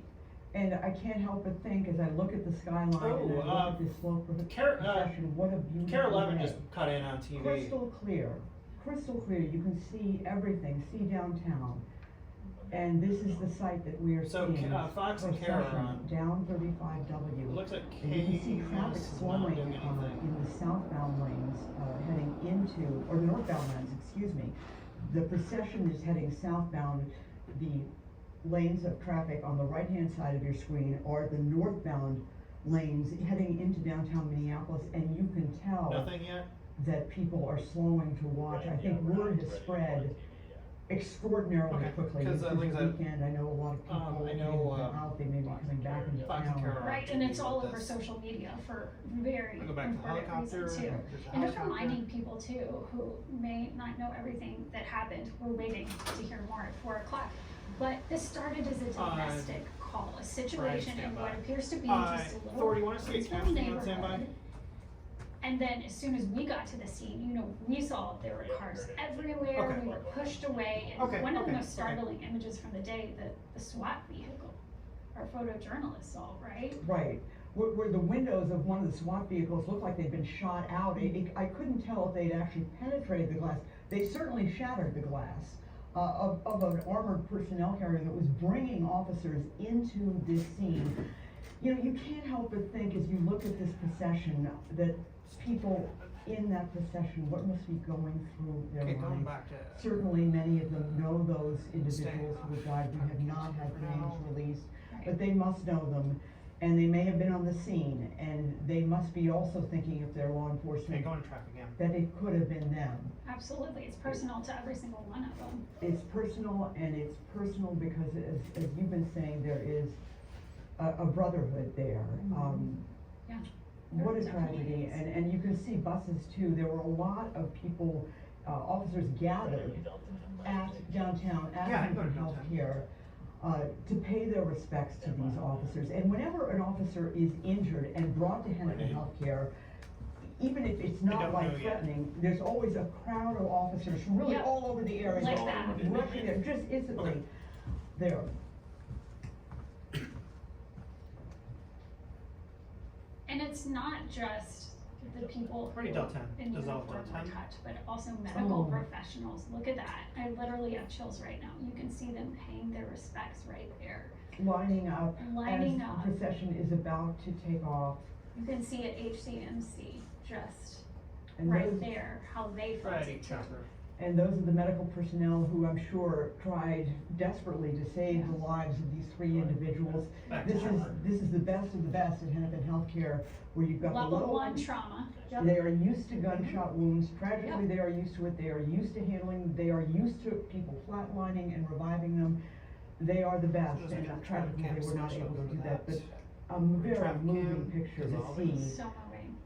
And I can't help but think, as I look at the skyline and I look at this slow procession, what a beautiful Care 11 day. just cut in on TV. Crystal clear, you can see everything, see downtown. And this is the site that we are So, seeing, Fox and Kara are procession on. down 35W. It looks like And you can see KUS traffic is not slowing doing anything. in the southbound lanes, heading into, or the northbound lanes, excuse me. The procession is heading southbound. The lanes of traffic on the right-hand side of your screen are the northbound lanes heading into downtown Minneapolis, and you can tell Nothing yet? that people are slowing to watch. I think word has spread extraordinarily Okay, quickly. 'cause This I is think the that, weekend, I know a lot of people I may know, have been out, they may be coming back into Fox and town. Kara are Right, on and it's TV all with over this. social media for very I'll go back to the important helicopter. reasons too. There's a And just helicopter. reminding people too, who may not know everything that happened, we're waiting to hear more at 4 o'clock. But this started as a domestic call, a situation in stand what by. appears to be just a little Thor, wanna see a small caption on standby? neighborhood. And then as soon as we got to the scene, you know, we saw there were cars everywhere, Okay. we were pushed away, and Okay, one of the okay, most startling images from the day, the SWAT vehicle, our photojournalist saw, right? Right, where the windows of one of the SWAT vehicles looked like they'd been shot out. I couldn't tell if they'd actually penetrated the glass. They certainly shattered the glass of an armored personnel carrier that was bringing officers into this scene. You know, you can't help but think as you look at this procession that people in that procession, what must be going through their Okay, going minds? back to. Certainly, many of them know those individuals who have died. We have not had names released, but they must know them, and they may have been on the scene, and they must be also thinking, if they're law Okay, enforcement, going to traffic, yeah. that it could have been them. Absolutely, it's personal to every single one of them. It's personal, and it's personal because, as you've been saying, there is a brotherhood there. Yeah. What a There definitely tragedy, is. and you can see buses too. There were a lot of people, officers gathered at downtown, at Yeah, I can go to Hampton downtown. Healthcare, to pay their respects to these officers. And whenever an officer is injured and brought to Hampton Healthcare, even if it's don't not know yet. life-threatening, there's always a crowd of officers from really Yep. all over the area. Like just that. rushing there, just instantly there. And it's not just the people Already who dealt 10. in Does all uniform dealt were 10? touched, but also medical Oh. professionals. Look at that. I literally have chills right now. You can see them paying their respects right there. Lining up Lining as up. the procession is about to take off. You can see at HCMC just And right those- there how they felt Friday, it too. chopper. And those are the medical personnel who I'm sure tried desperately to save the lives of these three individuals. Back to This chopper. is the best of the best at Hennepin Healthcare, where you've got the Level little. 1 trauma. They are used to gunshot wounds, tragically Yep. they are used to it, they are used to handling, they are used to people flatlining and reviving them. They are the best, So there's and a tragically traffic they were cam, not so able go to to do that, that. but a very Traffic moving cam picture to dissolving. see So moving.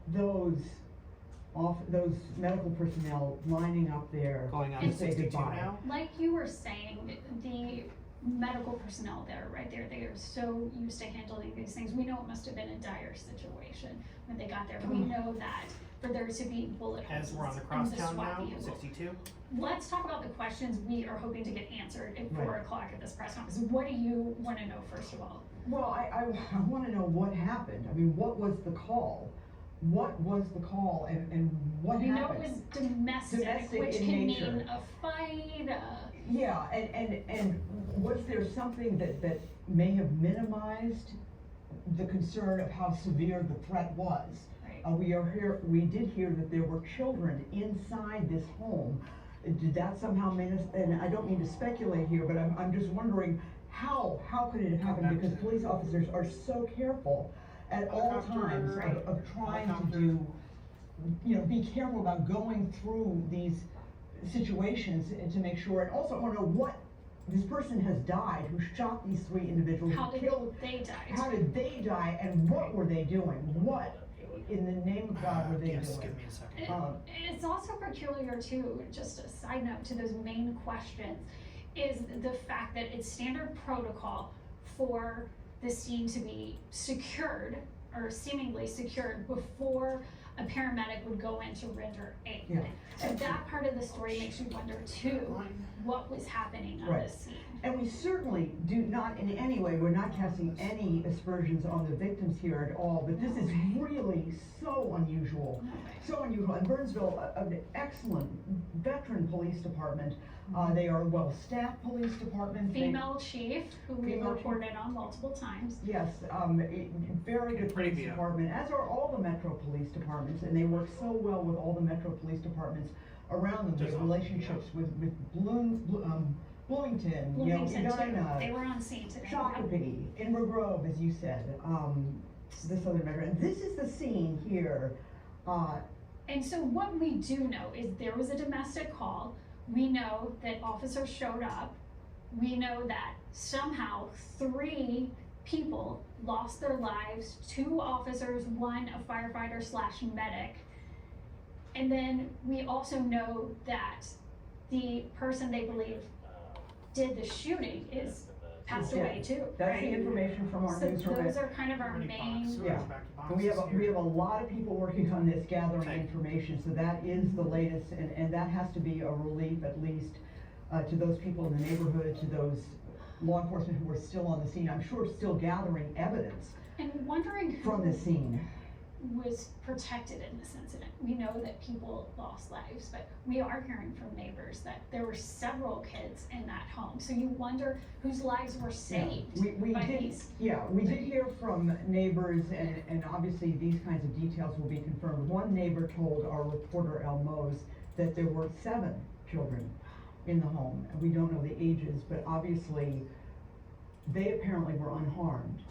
those medical personnel lining up there Going out to to say 62 goodbye. now. Like you were saying, the medical personnel there, right there, they are so used to handling these things. We know it must have been a dire situation when they got there. We know that for there to be bullet holes As we're on the in crosstown SWAT now, vehicle. 62. Let's talk about the questions we are hoping to get answered at Right. 4 o'clock at this press conference. What do you wanna know first of all? Well, I wanna know what happened. I mean, what was the call? What was the call and what We know happened? it was domestic, Domestic which in can nature. mean a fight, Yeah, and was there something that may have minimized the concern of how severe the threat was? right? We did hear that there were children inside this home. Did that somehow and I don't mean to speculate here, but I'm just wondering how could it have happened? Because police officers are so careful at all times Helicopter. of trying to Helicopter. do, be careful about going through these situations and to make sure, and also I wanna know what, this person has died, who shot these three individuals, How who did killed, they die? how did they die, and what were they doing? What, in the name of God, were they Yes, doing? give me a second. It's also peculiar too, just a side note to those main questions, is the fact that it's standard protocol for the scene to be secured or seemingly secured before a paramedic would go in to render aid. Yeah. So that part of the story makes you wonder too, what was happening on Right. this scene. And we certainly do not in any way, we're not casting any aspersions on the victims here at all, but this is really so unusual. So unusual. And Burnsville, an excellent veteran police department. They are a well-staffed police department. They- Female chief, who we Female chief. reported on multiple times. Yes, very good Pretty police view. department, as are all the metro police departments, and they work so well with all the metro police departments around them. They have Just- relationships with Bloomington, Bloomington too, Edina, they were on scene today. Shakopee, Inver Grove, as you said, the southern metro. And this is the scene here. And so what we do know is there was a domestic call. We know that officers showed up. We know that somehow 3 people lost their lives, 2 officers, 1 a firefighter / medic. And then we also know that the person they believe did the shooting is passed Yeah. away too, That's the right? information from our So newsroom. those are kind of our Already main, boxed. Yeah. Back to And we have, boxes we here. have a lot of people working on this, gathering Okay. information, so that is the latest, and that has to be a relief at least to those people in the neighborhood, to those law enforcement who are still on the scene, I'm sure still gathering evidence and wondering from the scene. was protected in this incident. We know that people lost lives, but we are hearing from neighbors that there were several kids in that home. So you wonder whose lives were saved We by did, these. we did hear from neighbors, and obviously these kinds of details will be confirmed. One neighbor told our reporter El Mose that there were 7 children in the home, and we don't know the ages, but obviously they apparently were unharmed.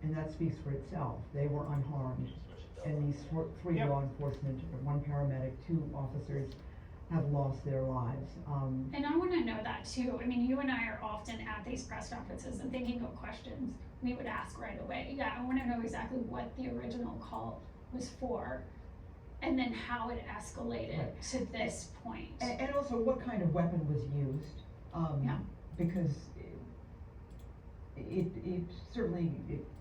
And that speaks for itself. They were unharmed. And these 3 Yep. law enforcement, 1 paramedic, 2 officers have lost their lives. And I wanna know that too. I mean, you and I are often at these press conferences and thinking of questions we would ask right away. Yeah, I wanna know exactly what the original call was for, and then how it escalated Right. to this point. And also what kind of weapon was used. Yeah. Because it certainly,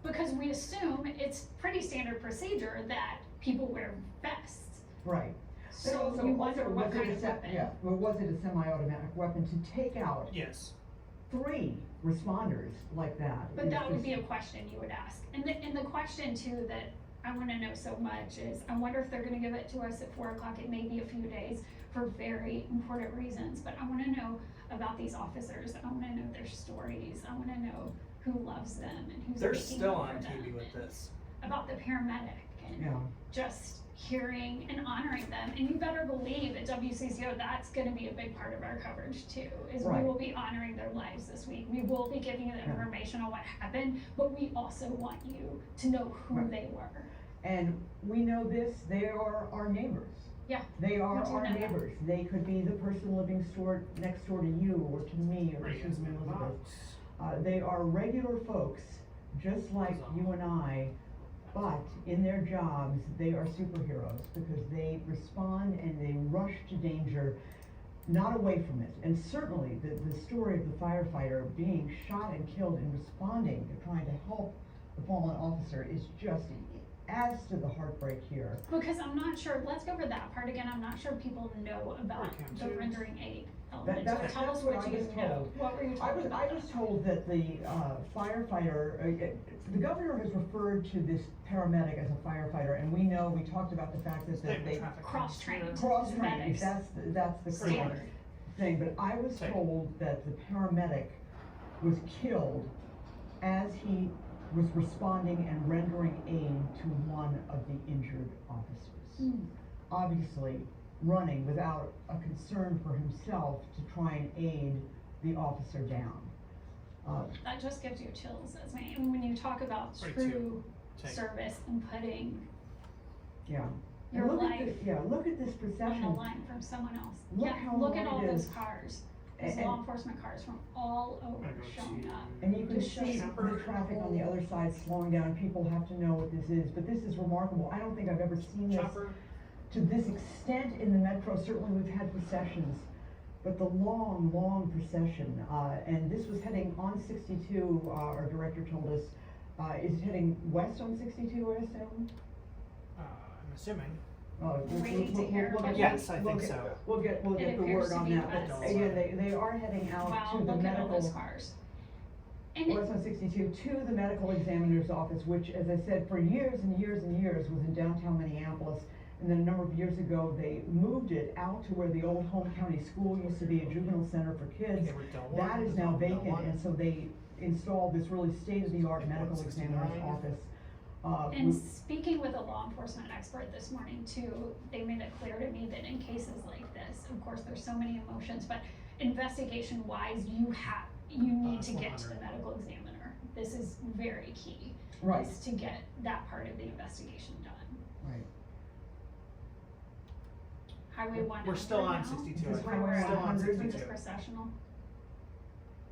Because we assume it's pretty standard procedure that people wear vests. right. But So also- you wonder also, what was it kind a of se- weapon. Yeah, well, was it a semi-automatic weapon to take out Yes. 3 responders like that? But is that would be just- a question you would ask. And the question too that I wanna know so much is, I wonder if they're gonna give it to us at 4 o'clock. It may be a few days for very important reasons, but I wanna know about these officers. I wanna know their stories. I wanna know who loves them and who's They're making still it on for them, TV with and this. about the paramedic and Yeah. just hearing and honoring them. And you better believe at WCCO, that's gonna be a big part of our coverage too, is we Right. will be honoring their lives this week. We will be giving you the Yeah. information on what happened, but we also want you to know who Right. they were. And we know this, they are our neighbors. Yeah, They are we do our know that. neighbors. They could be the person living next door to you or to me or to Susan and Elizabeth. They are regular folks, just like you and I, but in their jobs, they are superheroes because they respond and they rush to danger, not away from it. And certainly the story of the firefighter being shot and killed and responding to trying to help the fallen officer is just, adds to the heartbreak here. because I'm not sure, let's go over that part again. I'm not sure people know about Okay, the so- rendering aid element. that's Tell us what what I you was know. told. What were you I told was, about I that? was told that the firefighter, the governor has referred to this paramedic as a firefighter, and we know, we talked about the fact that they Cross-trained. cross-trained, Medics. that's the correct Standard. thing, but I was Same. told that the paramedic was killed as he was responding and rendering aid to one of the injured officers. Hmm. Obviously, running without a concern for himself to try and aid the officer down. That just gives you chills, as me. And when you talk about Right, true too. Same. service and putting Yeah. your And look at life yeah, look at this on the procession. line from someone else. Look Yeah, how look at long all it those is. cars, those And- law enforcement cars from all over I'm gonna go showing to- up. And you can Just see shows the traffic on the other side slowing down, people have to know what this is, but this is remarkable. I don't think I've ever seen this Chopper. to this extent in the metro. Certainly we've had processions, but the long, long procession, and this was heading on 62, our director told us, is heading west on 62, I assume? I'm assuming. Waiting to hear, but Yes, I think so. We'll get the appears word to on be that, west. but again, they are heading out Wow, to the look at all medical. those cars. And West on 62 to the medical examiner's office, which, as I said, for years and years and years was in downtown Minneapolis. And then a number of years ago, they moved it out to where the old home county school used to be, a juvenile center for kids. They were done That one, is now done vacant, one. and so they installed this really state-of-the-art Like medical 169. examiner's office. And we- speaking with a law enforcement expert this morning too, they made it clear to me that in cases like this, of course, there's so many emotions, but investigation wise, you need to get to the 100. medical examiner. This is very key, Right, is to get that part of the investigation done. right. Highway 100 We're still on now. 62. This is I think. Highway We're still on 100. Which is 62. processional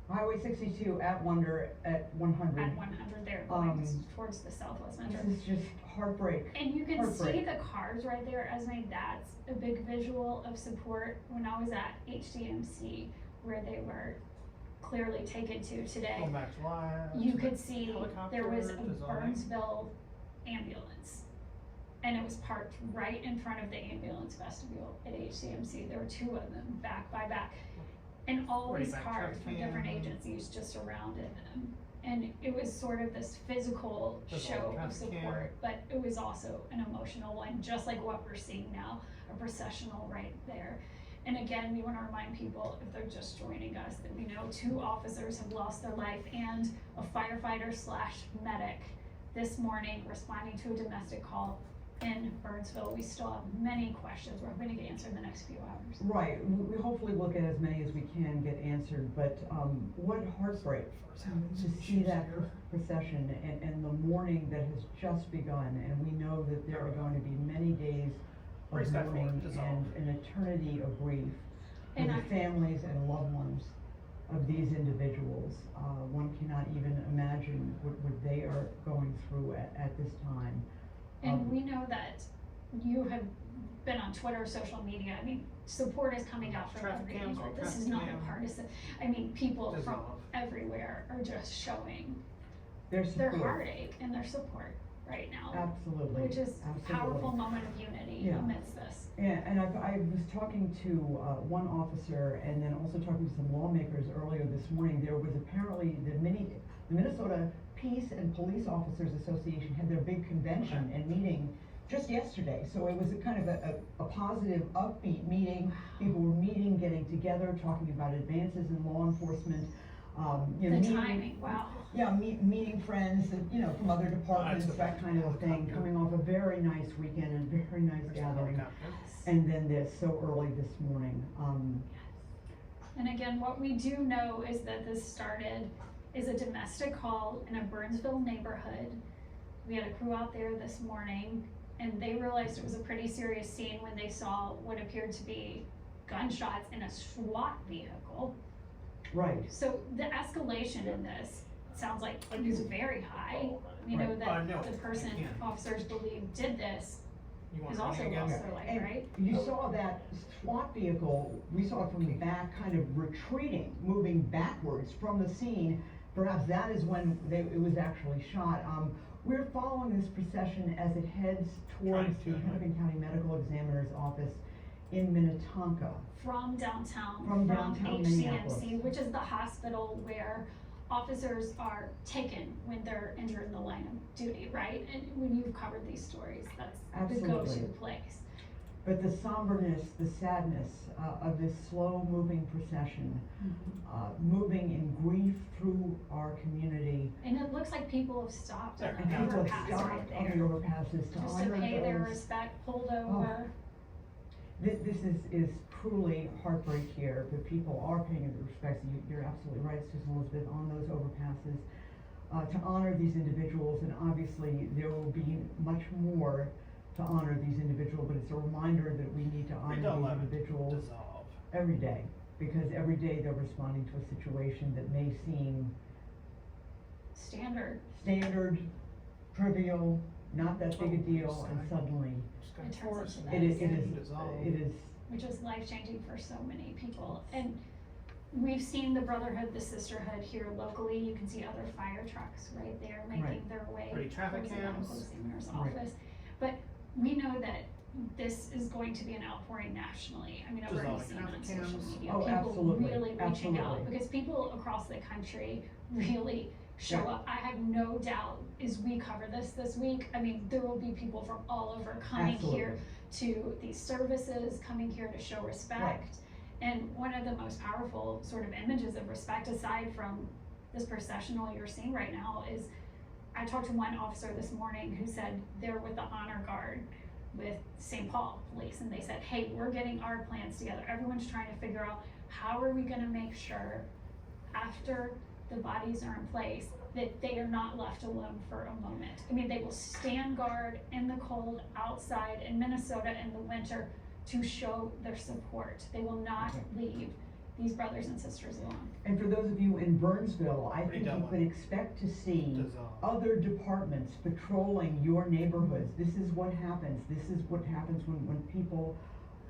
Highway 62 at Wonder at 100. at 100 there, going Um, towards the southwest metro. This is just heartbreak. And you can see Heartbreak. the cars right there, Esme, that's a big visual of support. When I was at HCMC, where they were clearly taken to today, Going back to live. you could see there was a helicopter design. Burnsville ambulance. And it was parked right in front of the ambulance vestibule at HCMC. There were 2 of them, back by back. And all Ready these back cars truck from different cam. agencies just surrounded them. And it was sort of this physical There's all show the of traffic support, but it was also an emotional one, just like what we're seeing now, a processional right there. And again, we wanna remind people, if they're just joining us, that we know 2 officers have lost their life and a firefighter / medic this morning responding to a domestic call in Burnsville. We still have many questions we're hoping to get answered in the next few hours. Right, we hopefully will get as many as we can get answered, but, what heartbreak to see that procession and the mourning that has just begun, and we know that there are going to be many days of Respectful, mourning dissolve. and an eternity of grief for And the I- families and loved ones of these individuals. One cannot even imagine what they are going through at this time. And we know that you have been on Twitter, social media, I mean, support is coming out from Traffic every cams, angle. all This is traffic not a cam. partisan, I mean, people from Dissolve. everywhere are just showing Their their support. heartache and their support right now. Absolutely. Which is a absolutely. powerful moment of unity Yeah. amidst this. Yeah, and I was talking to one officer and then also talking to some lawmakers earlier this morning. There was apparently the Minnesota Peace and Police Officers Association had their big convention and meeting just yesterday. So it was a kind of a positive, upbeat meeting. People were meeting, getting together, talking about advances in law enforcement. You know, The meeting- timing, wow. Yeah, meeting friends, that, you know, from other departments, the that kind of thing, coming off a very nice weekend and very nice There's the gathering. helicopter. And then this, so early this morning, And again, what we do know is that this started is a domestic call in a Burnsville neighborhood. We had a crew out there this morning and they realized it was a pretty serious scene when they saw what appeared to be gunshots in a SWAT vehicle. right, So the escalation in this sounds like it is very high. We know Right. that No, the person I can't. officers believe did this You want has running also again? lost their life, and right? you saw that SWAT vehicle, we saw it from the back, kind of retreating, moving backwards from the scene. Perhaps that is when it was actually shot. We're following this procession as it heads towards the Hennepin County Medical Examiner's office in Minnetonka. From downtown, From downtown Minneapolis. HCMC, which is the hospital where officers are taken when they're injured in the line of duty, right? And when you've covered these stories, that's the go-to Absolutely. place. But the somberness, the sadness of this slow-moving procession, moving in grief through our community, And it looks like people have stopped on and the people have overpass right stopped on the there, overpasses to just to honor pay their those. respect, pulled over. This is truly heartbreak here, but people are paying their respects. You're absolutely right, Susan Elizabeth, on those overpasses, to honor these individuals, and obviously there will be much more to honor these individuals, but it's a reminder that we need to honor Read to these 11. individuals Dissolve. every day, because every day they're responding to a situation that may seem Standard, standard, trivial, not that big a deal, and suddenly Just gonna It turns force into it is, Dissolve. it is, which is life-changing for so many people. And we've seen the brotherhood, the sisterhood here locally. You can see other fire trucks right there making Right. their way Pretty traffic towards the medical cams. examiner's Right. office. But we know that this is going to be an outpouring nationally. I mean, I've already Dissolving seen on traffic social cams. media, Oh, people absolutely, really reaching out, absolutely. because people across the country really show Yeah. up. I have no doubt, as we cover this week, I mean, there will be people from all over coming here to these services, coming here to show respect. And one of the most powerful sort of images of respect, aside from this processional you're seeing right now, is I talked to one officer this morning who said they're with the honor guard with St. Paul Police, and they said, hey, we're getting our plans together. Everyone's trying to figure out, how are we gonna make sure after the bodies are in place that they are not left alone for a moment. I mean, they will stand guard in the cold outside in Minnesota in the winter to show their support. They will not leave these brothers and sisters alone. and for those of you in Burnsville, I think you Redouble. could expect to see Dissolve. other departments patrolling your neighborhoods. This is what happens. This is what happens when people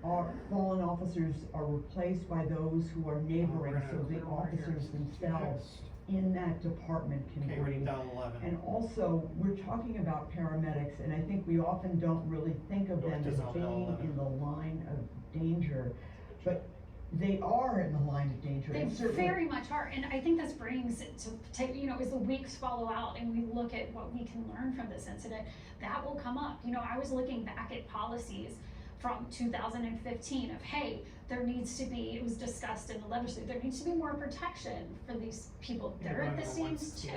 are, fallen officers are replaced by those who are neighboring, We're gonna so the clear water here. officers themselves Fixed. in that department can Okay, reading breathe. down 11. And also, we're talking about paramedics, and I think we often don't really think of them as Dissolve down being 11. in the line of danger. But they are in the line of danger. They and certainly- very much are, and I think this brings it to take, as the weeks follow out and we look at what we can learn from this incident, that will come up. I was looking back at policies from 2015 of, hey, there needs to be, it was discussed in the legislature, there needs to be more protection for these people. They're at the scenes too.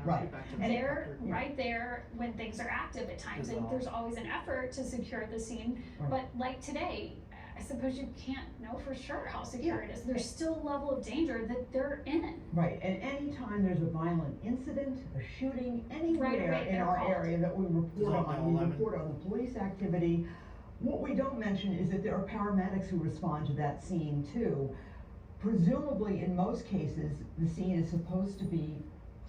Right. They're right there when things are active at times, and there's always an effort to secure the scene, Right. but like today, I suppose you can't know for sure how secure it is. There's still a level of danger that they're in. Right, and anytime there's a violent incident, a shooting, anywhere in they're our called. area that we report Dissolve on, we 911. report on the police activity. What we don't mention is that there are paramedics who respond to that scene too. Presumably, in most cases, the scene is supposed to be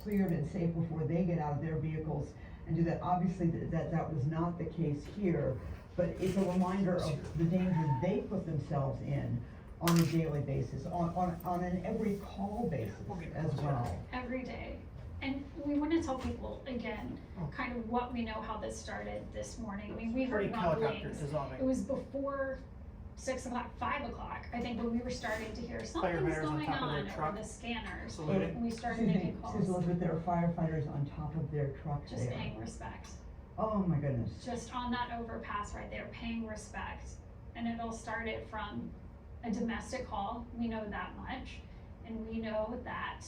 cleared and safe before they get out of their vehicles and do that. Obviously, that was not the case here, but it's a reminder of the danger they put themselves in on a daily basis, on an every call basis as well. Every day. And we want to tell people again, kind of what we know, how this started this morning. I mean, we heard rumblings. It was before 6 o'clock, 5 o'clock, I think, when we were starting to hear something's Firefighters on going top of on their over truck. the scanners. Saluting. And we started Excuse me, making Susan calls, Elizabeth, there are firefighters on top of their truck just there. paying respect. Oh my goodness. Just on that overpass right there, paying respect. And it all started from a domestic call, we know that much. And we know that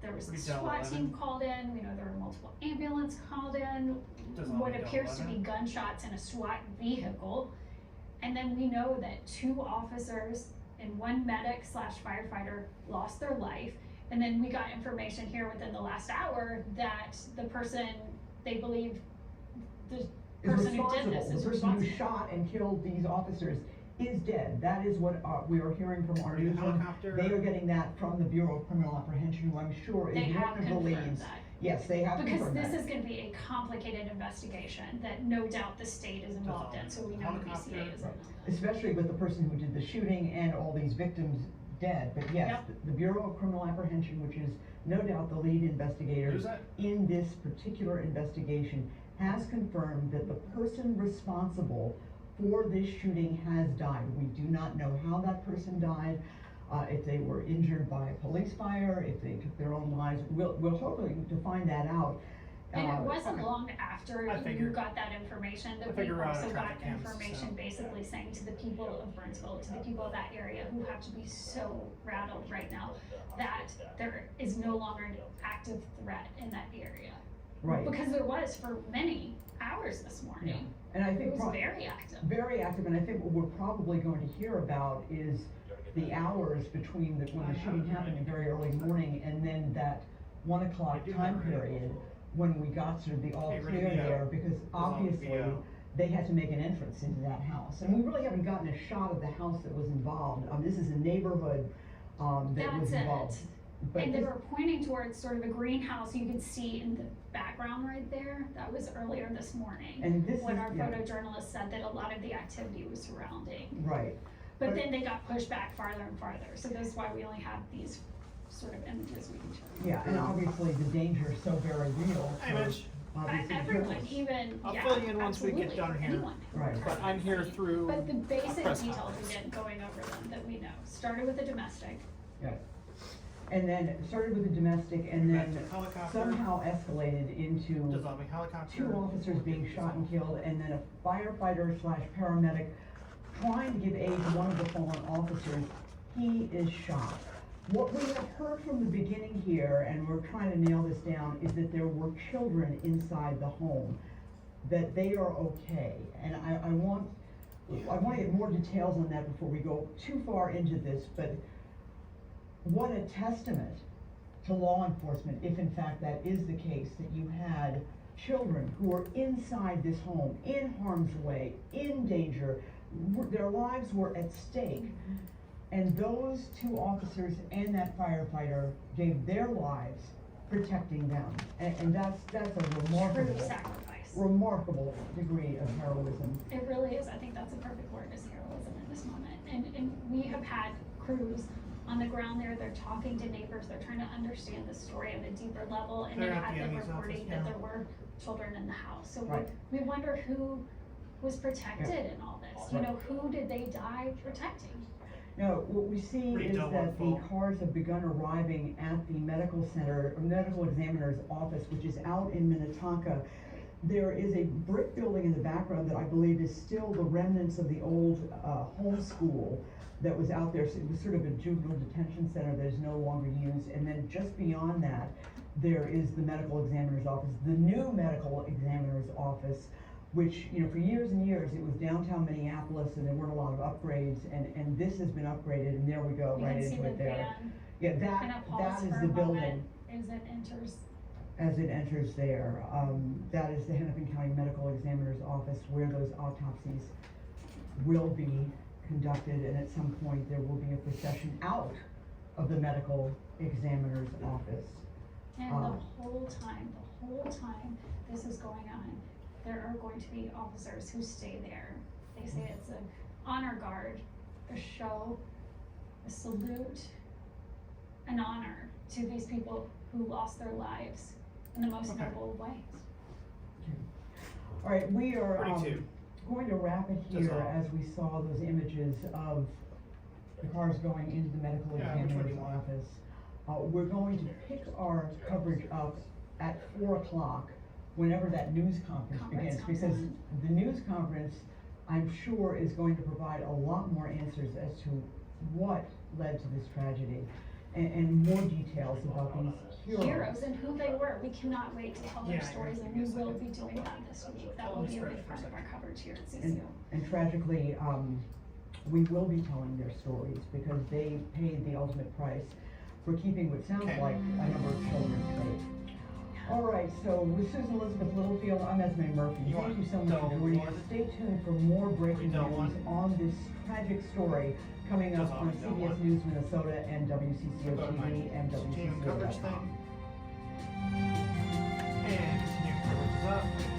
there was a Pretty dull, SWAT 11. team called in, we know there were multiple ambulance called in, Doesn't what all be appears to dull, be gunshots in a SWAT vehicle. And then we know that 2 officers and 1 medic / firefighter lost their life. And then we got information here within the last hour that the person, they believe, the person who did this is The person responsible. who shot and killed these officers is dead. That is what we are hearing from our Are you the newsroom. helicopter? They are getting that from the Bureau of Criminal Apprehension, who I'm sure They is have one of the confirmed leads. that. Yes, they have Because confirmed this that. is gonna be a complicated investigation that no doubt the state is involved in, so we know the BCA is Right. involved. Especially with the person who did the shooting and all these victims dead. But yes, Yep. the Bureau of Criminal Apprehension, which is no doubt the lead investigator Who's that? in this particular investigation, has confirmed that the person responsible for this shooting has died. We do not know how that person died, if they were injured by a police fire, if they took their own lives. We're hoping to find that out. And it wasn't long after I you figured- got that information I that we figure out also got traffic cams, information so. basically saying to the people of Burnsville, to the people of that area who have to be so rattled right now, that there is no longer an active threat in that area. Right. Because there was for many hours this morning. And I It think was prob- very active. very active, and I think what we're probably going to hear about is the hours between when the shooting happened in very early morning and then that 1 o'clock time period when we got sort of the all Hey, clear Ricky, there, because all obviously video. they had to make an entrance into that house. And we really haven't gotten a shot of the house that was involved. This is a neighborhood, that was That's involved. it. But And they this- were pointing towards sort of a greenhouse you could see in the background right there. That was earlier this morning. And this When is- our yeah. photojournalist said that a lot of the activity was surrounding. Right. But But- then they got pushed back farther and farther, so that's why we only have these sort of images we can show. Yeah, and obviously the danger is so very real. Hey, for Mitch. obviously Everyone, journalists. even, I'll yeah, fill you in once we get absolutely, done for here. anyone. Right. But I'm here through But the a basic press details conference. again, going over them that we know, started with the domestic. Yeah. And then started with the domestic and then Domestic helicopter. somehow escalated into Dissolving helicopter. 2 officers being shot and killed, and then a firefighter / paramedic trying to give aid to one of the fallen officers. He is shot. What we have heard from the beginning here, and we're trying to nail this down, is that there were children inside the home, that they are okay. And I want to get more details on that before we go too far into this, but what a testament to law enforcement, if in fact that is the case, that you had children who were inside this home, in harm's way, in danger, their lives were at stake. And those 2 officers and that firefighter gave their lives protecting them. And that's a True sacrifice. remarkable degree of heroism. It really is. I think that's a perfect word, is heroism in this moment. And we have had crews on the ground there. They're talking to neighbors. They're trying to understand the story at a deeper level. And they They're at had the them Emmy's reporting office that now. there were children in the house. So Right. we wonder who was protected in all this. You Right. know, who did they die protecting? Now, what we see Pretty is dull that the fall. cars have begun arriving at the medical center, or medical examiner's office, which is out in Minnetonka. There is a brick building in the background that I believe is still the remnants of the old home school that was out there. So it was sort of a juvenile detention center that is no longer used. And then just beyond that, there is the medical examiner's office, the new medical examiner's office, which, you know, for years and years, it was downtown Minneapolis and there weren't a lot of upgrades, and this has been upgraded, and there we go, You right can see into the it there. van Yeah, kind that of pause is for the a building moment as it enters. as it enters there. That is the Hennepin County Medical Examiner's Office where those autopsies will be conducted, and at some point there will be a procession out of the medical examiner's office. And the whole time this is going on, there are going to be officers who stay there. They say it's an honor guard, a show, a salute, an honor to these people who lost their lives in the most noble ways. All right, we are 42. going to wrap it That's here all. as we saw those images of the cars going into the medical Yeah, which one do examiner's you want? office. We're going to pick our coverage up at 4 o'clock, whenever that news conference begins, comes because on. the news conference, I'm sure, is going to provide a lot more answers as to what led to this tragedy, and more details about these Heroes and who they were. We cannot wait to tell their Yeah, stories, and we will be doing that this week. That will be a big part of our coverage here at CCO. And tragically, we will be telling their stories because they paid the ultimate price for keeping what sounds Okay. like a number of children safe. All right, so with Susan Elizabeth Littlefield, I'm Esme Murphy. You Thank want you so much for double joining us. one? Stay tuned for more breaking Double news one? on this tragic story coming up Just on on double CBS one? News Minnesota and WCCO Go to my TV and team coverage WCCO.com. thing. And team coverage is up.